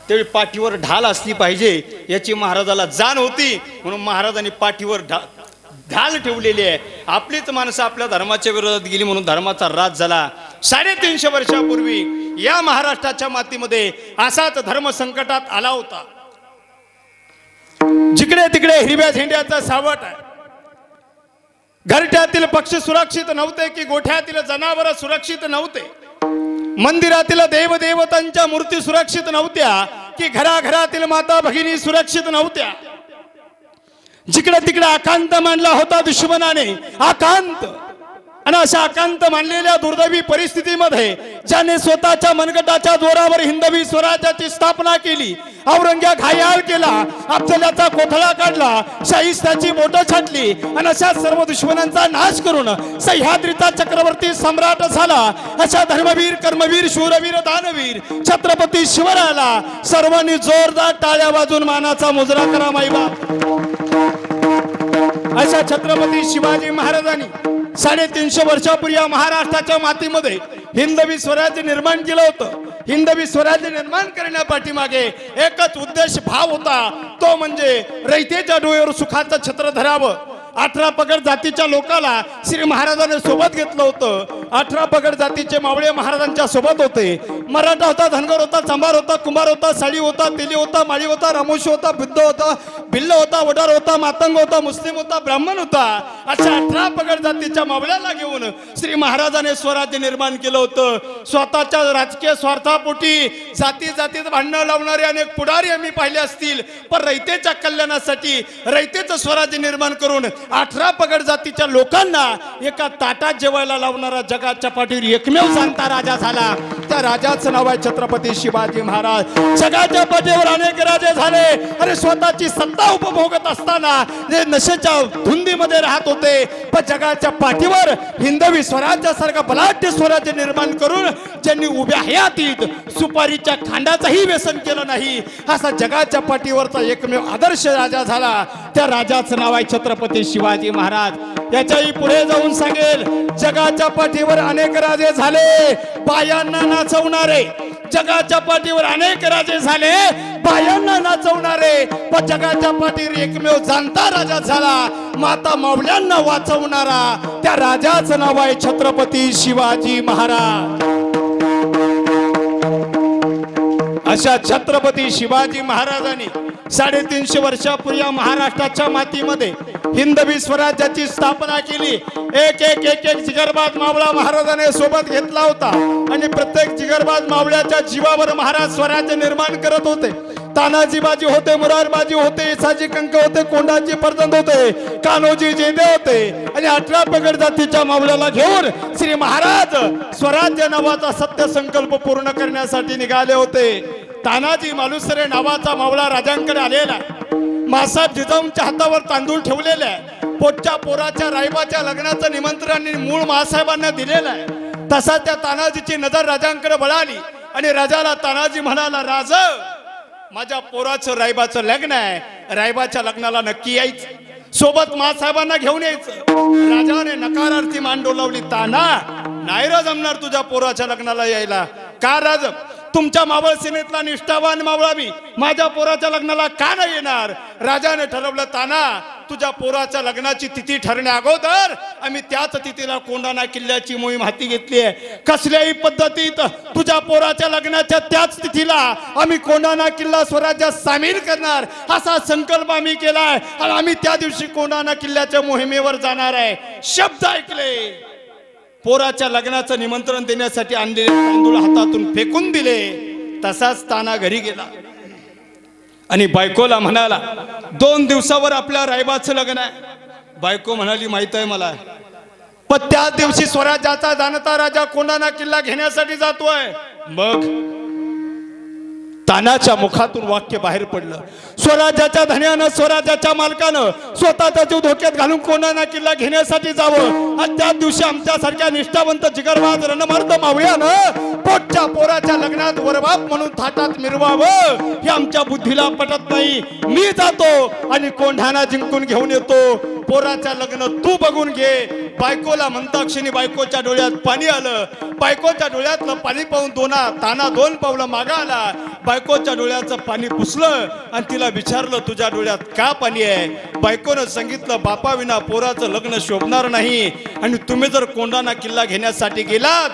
Speaker 1: त्यावेळी पाठीवर ढाल असली पाहिजे याची महाराजाला जाण होती. म्हणून महाराजांनी पाठीवर ढाल ठेवलेली आहे. आपलीच माणसं आपल्या धर्माच्या विरोधात गेली म्हणून धर्माचा राज झाला. 350 वर्षापूर्वी या महाराष्ट्राच्या मातीमध्ये असाच धर्म संकटात आला होता. जिकडे तिकडे हिरव्या झेंड्याचा सावट आहे. घरट्यातील पक्षी सुरक्षित नव्हते की गोठ्यातील जनावर सुरक्षित नव्हते. मंदिरातील देवदेवतांच्या मूर्ती सुरक्षित नव्हत्या की घराघरातील माता भगिनी सुरक्षित नव्हत्या. जिकडे तिकडे आकांत मानला होता दुश्मनाने, आकांत. आणि अशा आकांत मानलेल्या दुर्दैवी परिस्थितीमध्ये ज्याने स्वतःच्या मनगटाच्या जोरावर हिंदवी स्वराज्याची स्थापना केली, औरंग्या घायाळ केला, अफजलाचा कोथळा काढला, शाहिस्ताची बोटं छाटली आणि अशा सर्व दुश्मनांचा नाश करून सह्याद्रीचा चक्रवर्ती सम्राट झाला. अशा धर्मवीर कर्मवीर शूरवीर दानवीर छत्रपती शिवरायाला सर्वांनी जोरदार टाळ्या वाजून मानाचा मुजरा करा माईबाप. अशा छत्रपती शिवाजी महाराजांनी 350 वर्षापूर्वी या महाराष्ट्राच्या मातीमध्ये हिंदवी स्वराज्य निर्माण केलं होतं. हिंदवी स्वराज्य निर्माण करण्यापाठीमागे एकच उद्देश भाव होता, तो म्हणजे रयतेच्या डोळ्यावर सुखाचं छत्र धरावं. 18 पगड जातीच्या लोकाला श्री महाराजांनी सोबत घेतलं होतं. 18 पगड जातीचे मावळे महाराजांच्या सोबत होते. मराठा होता, धनगर होता, चांभार होता, कुंभार होता, साळी होता, तेली होता, माळी होता, रामोशी होता, बुद्ध होता, भिल्ल होता, वडार होता, मातंग होता, मुस्लिम होता, ब्राह्मण होता. अशा 18 पगड जातीच्या मावळ्याला घेऊन श्री महाराजांनी स्वराज्य निर्माण केलं होतं. स्वतःच्या राजकीय स्वार्थापोटी जाती जातीत भांडणं लावणारे अनेक पुढारी आम्ही पाहिले असतील, पण रयतेच्या कल्याणासाठी रयतेचं स्वराज्य निर्माण करून 18 पगड जातीच्या लोकांना एका ताटात जेवायला लावणारा जगाच्या पाठीवर एकमेव जाणता राजा झाला. त्या राजाचं नाव आहे छत्रपती शिवाजी महाराज. जगाच्या पाठीवर अनेक राजे झाले, अरे स्वतःची सत्ता उपभोगत असताना जे नशेच्या धुंदीमध्ये राहत होते, पण जगाच्या पाठीवर हिंदवी स्वराज्यासारखा बलाढ्य स्वराज्य निर्माण करून ज्यांनी उभ्या हयातीत सुपारीच्या खांडाचंही व्यसन केलं नाही, असा जगाच्या पाठीवरचा एकमेव आदर्श राजा झाला. त्या राजाचं नाव आहे छत्रपती शिवाजी महाराज. याच्याही पुढे जाऊन सांगेल, जगाच्या पाठीवर अनेक राजे झाले बायांना नाचवणारे. जगाच्या पाठीवर अनेक राजे झाले बायांना नाचवणारे, पण जगाच्या पाठीवर एकमेव जाणता राजा झाला माता मावल्यांना वाचवणारा. त्या राजाचं नाव आहे छत्रपती शिवाजी महाराज. अशा छत्रपती शिवाजी महाराजांनी 350 वर्षापूर्वी महाराष्ट्राच्या मातीमध्ये हिंदवी स्वराज्याची स्थापना केली. एक एक एक एक जिगरबाज मावळा महाराजाने सोबत घेतला होता आणि प्रत्येक जिगरबाज मावळ्याच्या जीवावर महाराज स्वराज्य निर्माण करत होते. तानाजी बाजी होते, मुरारबाजी होते, इसाजी कंक होते, कोंडाजी परदंद होते, कान्होजी जेदे होते आणि 18 पगड जातीच्या मावळ्याला घेऊन श्री महाराज स्वराज्य नावाचा सत्य संकल्प पूर्ण करण्यासाठी निघाले होते. तानाजी मालुसरे नावाचा मावळा राजांकडे आलेला. मासाहेब जिजाऊंच्या हातावर तांदूळ ठेवलेले आहे. पोटच्या पोराच्या रायबाच्या लग्नाचं निमंत्रण मूळ महासाहेबांना दिलेलं आहे. तसा त्या तानाजीची नजर राजांकडे वळाली आणि राजाला तानाजी म्हणाला, राज माझ्या पोराचं रायबाचं लग्न आहे, रायबाच्या लग्नाला नक्की यायचं, सोबत महासाहेबांना घेऊन यायचं. राजाने नकारार्थी मान डोलावली. ताना नाही रा जमणार तुझ्या पोराच्या लग्नाला यायला. का राज, तुमच्या मावळ सेनेतला निष्ठावान मावळा मी माझ्या पोराच्या लग्नाला का नाही येणार? राजाने ठरवलं, ताना तुझ्या पोराच्या लग्नाची तिथी ठरण्या अगोदर आम्ही त्याच तिथीला कोंढाणा किल्ल्याची मोहीम हाती घेतली आहे. कसल्याही पद्धतीत तुझ्या पोराच्या लग्नाच्या त्याच तिथीला आम्ही कोंढाणा किल्ला स्वराज्यात सामील करणार असा संकल्प आम्ही केलाय आणि आम्ही त्या दिवशी कोंढाणा किल्ल्याच्या मोहिमेवर जाणार आहे. शब्द ऐकले, पोराच्या लग्नाचं निमंत्रण देण्यासाठी आणलेले तांदूळ हातातून फेकून दिले. तसाच ताना घरी गेला आणि बायकोला म्हणाला, 2 दिवसावर आपल्या रायबाचं लग्न आहे. बायको म्हणाली, माहित आहे मला, पण त्याच दिवशी स्वराज्याचा जाणता राजा कोंढाणा किल्ला घेण्यासाठी जातोय. मग तानाच्या मुखातून वाक्य बाहेर पडलं, स्वराज्याच्या धन्यानं स्वराज्याच्या मालकानं स्वतःचा जीव धोक्यात घालून कोंढाणा किल्ला घेण्यासाठी जावं आणि त्याच दिवशी आमच्यासारख्या निष्ठावंत जिगरबाज रणमर्द मावळ्यानं पोटच्या पोराच्या लग्नात वरबाप म्हणून थाटात मिरवावं हे आमच्या बुद्धीला पटत नाही. मी जातो आणि कोंढाणा जिंकून घेऊन येतो. पोराच्या लग्न तू बघून घे. बायकोला म्हणता क्षणी बायकोच्या डोळ्यात पाणी आलं. बायकोच्या डोळ्यातलं पाणी पाहून ताना 2 पावलं मागा आला. बायकोच्या डोळ्याचं पाणी पुसलं आणि तिला विचारलं तुझ्या डोळ्यात का पाणी आहे. बायकोनं सांगितलं बापाविना पोराचं लग्न शोभणार नाही आणि तुम्ही जर कोंढाणा किल्ला घेण्यासाठी गेलात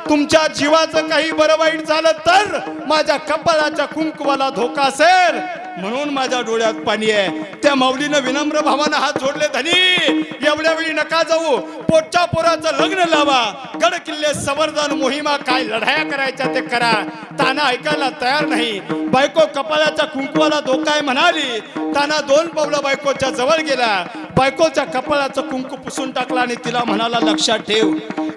Speaker 1: तुमच्या जीवाचं काही बरं वाईट झालं तर माझ्या कपाळाच्या कुंकवाला धोका असेल म्हणून माझ्या डोळ्यात पाणी आहे. त्या माऊलीनं विनम्र भावानं हात जोडले. धनी एवढ्या वेळी नका जाऊ. पोटच्या पोराचं लग्न लावा. गड किल्ले संवर्धन मोहिमा काय लढाया करायच्या ते करा. ताना ऐकायला तयार नाही. बायको कपाळाच्या कुंकवाला धोका आहे म्हणाली. ताना 2 पावलं बायकोच्या जवळ गेला. बायकोच्या कपाळाचं कुंकू पुसून टाकला आणि तिला म्हणाला लक्षात ठेव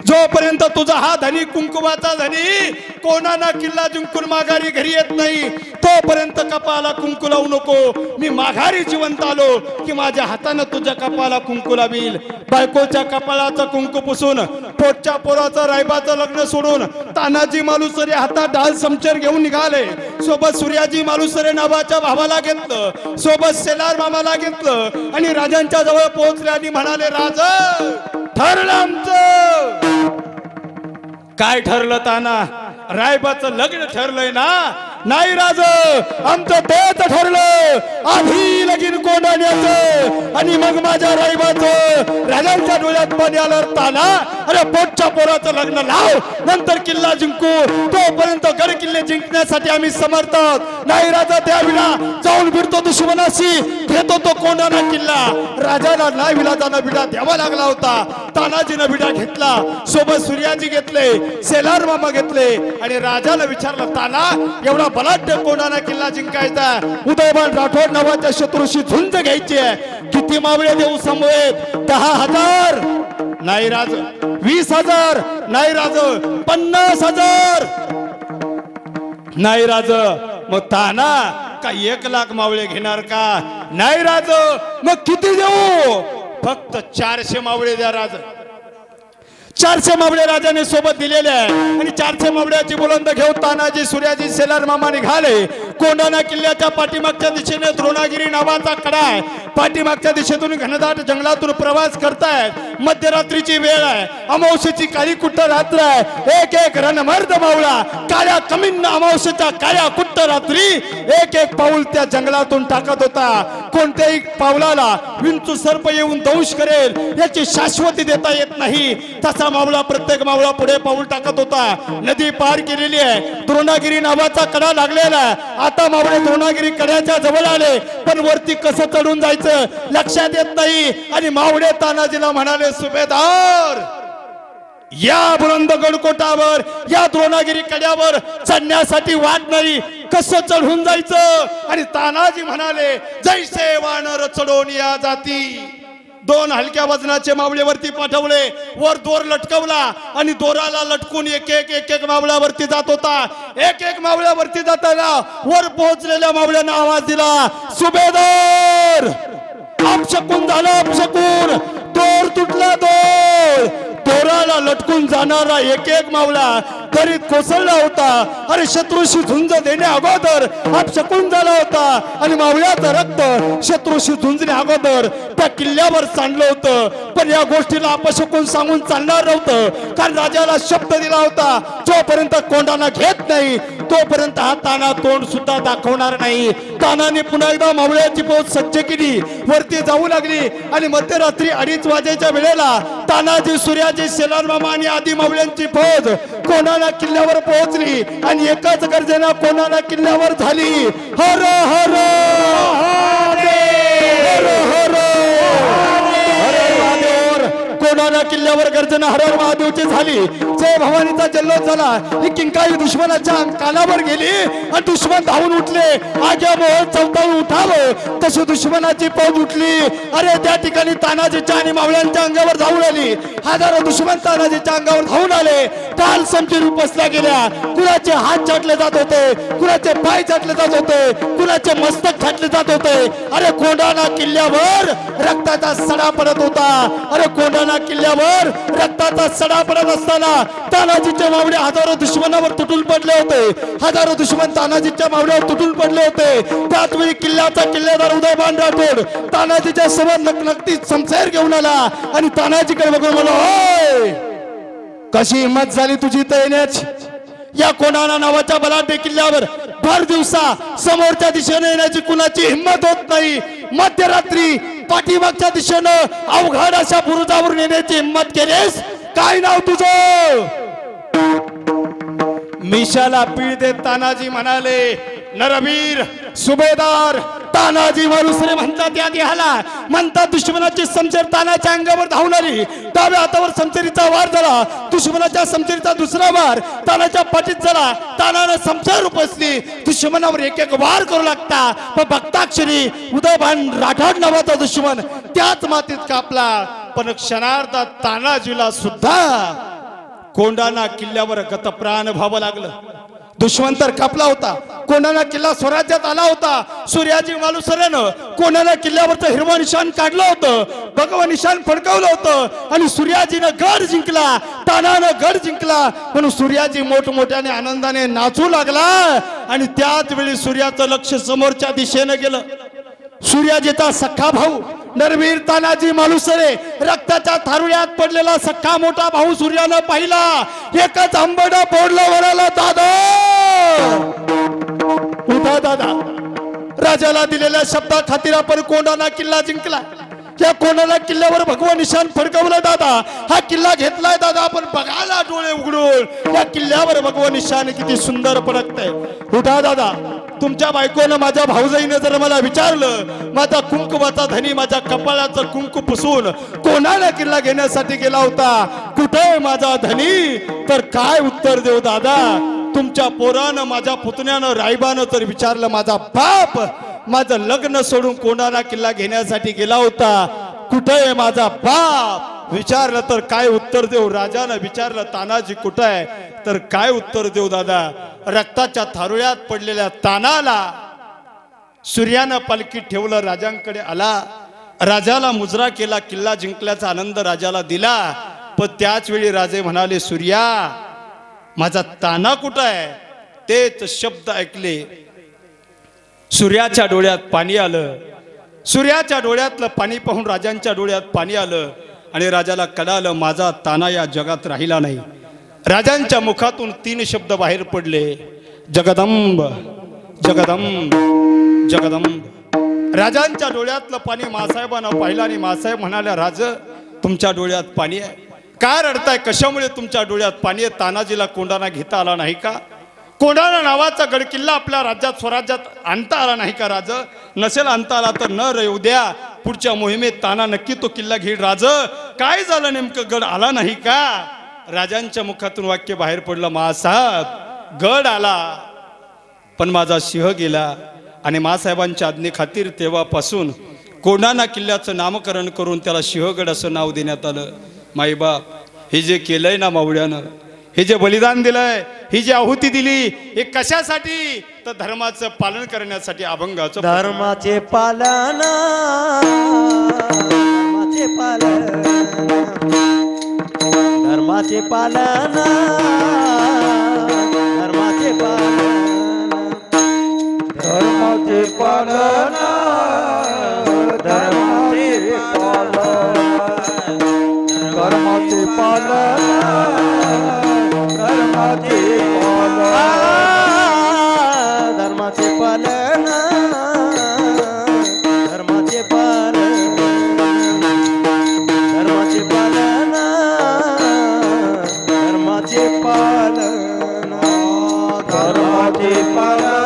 Speaker 1: जोपर्यंत तुझा हा धनी कुंकुमाचा धनी कोंढाणा किल्ला जिंकून माघारी घरी येत नाही तोपर्यंत कपाळाला कुंकू लावू नको. मी माघारी जिवंत आलो की माझ्या हातानं तुझ्या कपाळाला कुंकू लावील. बायकोच्या कपाळाचं कुंकू पुसून पोटच्या पोराचं रायबाचं लग्न सोडून तानाजी मालुसरे हातात ढाल समचर घेऊन निघाले. सोबत सूर्याजी मालुसरे नावाच्या भावाला घेतलं. सोबत सेलार मामाला घेतलं आणि राजांच्या जवळ पोहोचले आणि म्हणाले राजा ठरलं आमचं. काय ठरलं ताना. रायबाचं लग्न ठरलंय ना. नाही राज आमचं तेच ठरलं. आधी लगीन कोंढाण्याचं आणि मग माझ्या रायबाचं. राजांच्या डोळ्यात पाणी आलं. ताना अरे पोटच्या पोराचं लग्न लाव नंतर किल्ला जिंकू. तोपर्यंत गड किल्ले जिंकण्यासाठी आम्ही समर्थ आहोत. नाही राजा त्याविना जाऊन भिडतो दुश्मनाशी घेतो तो कोंढाणा किल्ला. राजाला नाही विलाजानं बिडा द्यावा लागला होता. तानाजीनं बिडा घेतला. सोबत सूर्याजी घेतले. सेलार मामा घेतले आणि राजाला विचारलं ताना एवढा बलाढ्य कोंढाणा किल्ला जिंकायचा उदयभान राठोड नावाच्या शत्रूशी झुंज घ्यायची आहे. किती मावळे देऊ समवेत. 10,000 नाही राज. 20,000 नाही राज. 50,000 नाही राज. मग ताना का 1,00,000 मावळे घेणार का. नाही राज. मग किती देऊ. फक्त 400 मावळे द्या राज. 400 मावळे राजाने सोबत दिलेले आहे आणि 400 मावळ्याची बुलंद घेऊन तानाजी सूर्याजी सेलार मामा निघाले. कोंढाणा किल्ल्याच्या पाठीमागच्या दिशेने द्रोणागिरी नावाचा कडा आहे. पाठीमागच्या दिशेतून घनदाट जंगलातून प्रवास करतायत. मध्यरात्रीची वेळ आहे. अमावस्येची काळी कुट्ट रात्र आहे. एक रणमर्द मावळा काळ्या कमींना अमावस्येच्या काळ्या कुट्ट रात्री एक पाऊल त्या जंगलातून टाकत होता. कोणत्याही पावलाला विंचू सर्प येऊन दंश करेल याची शाश्वती देता येत नाही. तसा मावळा प्रत्येक मावळा पुढे पाऊल टाकत होता. नदी पार केलेली आहे. द्रोणागिरी नावाचा कडा लागलेला. आता मावळे द्रोणागिरी कड्याच्या जवळ आले पण वरती कसं चढून जायचं लक्षात येत नाही. आणि मावळे तानाजीला म्हणाले सुभेदार या बुलंद गडकोटावर या द्रोणागिरी कड्यावर चढण्यासाठी वाट नाही कसं चढून जायचं. आणि तानाजी म्हणाले जैसे वानर चढून या जाती. 2 हलक्या वजनाचे मावळे वरती पाठवले. वर दोर लटकवला आणि दोराला लटकून एक मावळ्यावरती जात होता. एक मावळ्यावरती जाताना वर पोहोचलेल्या मावळ्यानं आवाज दिला सुभेदार अपशकून झाला अपशकून. दोर तुटला दोर. दोराला लटकून जाणारा एक मावळा तरी कोसळला होता. अरे शत्रूशी झुंज देण्या अगोदर अपशकून झाला होता आणि मावळ्याचं रक्त शत्रूशी झुंजण्या अगोदर त्या किल्ल्यावर सांडलं होतं. पण या गोष्टीला अपशकून सांगून चालणार नव्हतं कारण राजाला शब्द दिला होता जोपर्यंत कोंढाणा घेत नाही तोपर्यंत हा ताना तोंड सुद्धा दाखवणार नाही. तानाने पुन्हा एकदा मावळ्याची फौज सज्ज केली. वरती जाऊ लागली आणि मध्यरात्री 2:30 वाजेच्या वेळेला तानाजी सूर्याजी सेलार मामा आणि आदी मावळ्यांची फौज कोंढाणा किल्ल्यावर पोहोचली आणि एकाच गर्जना कोंढाणा किल्ल्यावर झाली. हर हर हर हर कोंढाणा किल्ल्यावर गर्जना हर हर महादेवची झाली. जय भवानीचा जल्लोष झाला. ही किंकाळी दुश्मनाच्या कानावर गेली आणि दुश्मन धावून उठले. आग्या मोहन चौताळून उठावं तशी दुश्मनाची फौज उठली. अरे त्या ठिकाणी तानाजीच्या आणि मावळ्यांच्या अंगावर धावून आली. हजारो दुश्मन तानाजीच्या अंगावर धावून आले. टाल समची उपसल्या गेल्या. कुणाचे हात छाटले जात होते. कुणाचे पाय छाटले जात होते. कुणाचे मस्तक छाटले जात होते. अरे कोंढाणा किल्ल्यावर रक्ताचा सडा पडत होता. अरे कोंढाणा
Speaker 3: कोंढाणा किल्ल्यावर रक्ताचा सडा पडत असताना तानाजीचे मावळे हजारो दुश्मनावर तुटून पडले होते. हजारो दुश्मन तानाजीच्या मावळ्यावर तुटून पडले होते. त्याच वेळी किल्ल्याचा किल्लेदार उदयभान राठोड तानाजीच्या समोर नकनकतीत समशेर घेऊन आला आणि तानाजीकडे बघून म्हणला, होय कशी हिंमत झाली तुझी इथं येण्याची. या कोंढाणा नावाच्या बलाढ्य किल्ल्यावर भर दिवसा समोरच्या दिशेने येण्याची कुणाची हिंमत होत नाही. मध्यरात्री पाठीमागच्या दिशेनं अवघड अशा बुरुजावरून येण्याची हिंमत केलीस. काय नाव तुझं? मिशाला पीळ देत तानाजी म्हणाले, नरवीर सुभेदार तानाजी मालुसरे म्हणतात. या देहाला म्हणतात दुश्मनाची समशेर तानाच्या अंगावर धावणारी. डाव्या हातावर समशेरीचा वार झाला. दुश्मनाच्या समशेरीचा दुसरा वार तानाच्या पाठीत झाला. तानानं समशेर उपसली. दुश्मनावर एक एक वार करू लागता. पण भक्ताक्षरी उदयभान राठोड नावाचा दुश्मन त्याच मातीत कापला. पण क्षणार्धात तानाजीला सुद्धा कोंढाणा किल्ल्यावर गतप्राण व्हावं लागलं. दुश्मन तर कापला होता. कोंढाणा किल्ला स्वराज्यात आला होता. सूर्याजी मालुसरेनं कोंढाणा किल्ल्यावरचं हिरवं निशाण काढलं होतं. भगवं निशाण फडकवलं होतं आणि सूर्याजीनं गड जिंकला. तानानं गड जिंकला म्हणून सूर्याजी मोठमोठ्याने आनंदाने नाचू लागला. आणि त्याच वेळी सूर्याचं लक्ष समोरच्या दिशेनं गेलं. सूर्याजीचा सख्खा भाऊ नरवीर तानाजी मालुसरे रक्ताच्या थारुळ्यात पडलेला सख्खा मोठा भाऊ सूर्यानं पाहिला. एकच आंबडा फोडलं वराला, दादा उठा दादा. राजाला दिलेल्या शब्दा खातीर आपण कोंढाणा किल्ला जिंकला. या कोंढाणा किल्ल्यावर भगवं निशाण फडकवलं दादा. हा किल्ला घेतलाय दादा आपण बघायला डोळे उघडून. या किल्ल्यावर भगवं निशाण किती सुंदर फडकतंय. उठा दादा. तुमच्या बायकोनं माझ्या भाऊजाईनं जर मला विचारलं, माझा कुंकुमाचा धनी माझ्या कपाळाचं कुंकू पुसून कोंढाणा किल्ला घेण्यासाठी गेला होता, कुठे माझा धनी, तर काय उत्तर देऊ दादा? तुमच्या पोरानं माझ्या पुतण्यानं रायबानं तर विचारलं, माझा बाप माझं लग्न सोडून कोंढाणा किल्ला घेण्यासाठी गेला होता, कुठे माझा बाप? विचारलं तर काय उत्तर देऊ? राजानं विचारलं तानाजी कुठे आहे, तर काय उत्तर देऊ दादा? रक्ताच्या थारुळ्यात पडलेल्या तानाला सूर्यानं पालखीत ठेवलं, राजांकडे आला. राजाला मुजरा केला, किल्ला जिंकल्याचा आनंद राजाला दिला. पण त्याच वेळी राजे म्हणाले, सूर्या माझा ताना कुठं आहे? तेच शब्द ऐकले, सूर्याच्या डोळ्यात पाणी आलं. सूर्याच्या डोळ्यातलं पाणी पाहून राजांच्या डोळ्यात पाणी आलं आणि राजाला कळालं, माझा ताना या जगात राहिला नाही. राजांच्या मुखातून 3 शब्द बाहेर पडले, जगदंब जगदंब जगदंब. राजांच्या डोळ्यातलं पाणी मासाहेबांना पाहिलं आणि मासाहेब म्हणाल्या, राज तुमच्या डोळ्यात पाणी आहे, काय रडताय? कशामुळे तुमच्या डोळ्यात पाणी आहे? तानाजीला कोंढाणा घेता आला नाही का? कोंढाणा नावाचा गडकिल्ला आपल्या राज्यात स्वराज्यात आणता आला नाही का राज? नसेल आणता आला तर न येऊ द्या, पुढच्या मोहिमेत ताना नक्की तो किल्ला घेईल. राज काय झालं नेमकं, गड आला नाही का? राजांच्या मुखातून वाक्य बाहेर पडलं, मासाहेब गड आला पण माझा सिंह गेला. आणि मासाहेबांच्या आज्ञेखातीर तेव्हापासून कोंढाणा किल्ल्याचं नामकरण करून त्याला सिंहगड असं नाव देण्यात आलं. माईबाप हे जे केलंय ना मावळ्यानं, हे जे बलिदान दिलंय, ही जी आहुती दिली, हे कशासाठी? तर धर्माचं पालन करण्यासाठी, अभंगाचं
Speaker 2: धर्माचे पालन, धर्माचे पालन, धर्माचे पालन, धर्माचे पालन, धर्माचे पालन, धर्माचे पालन, धर्माचे पालन, धर्माचे पालन, धर्माचे पालन, धर्माचे पालन, धर्माचे पालन, धर्माचे पालन, धर्माचे पालन.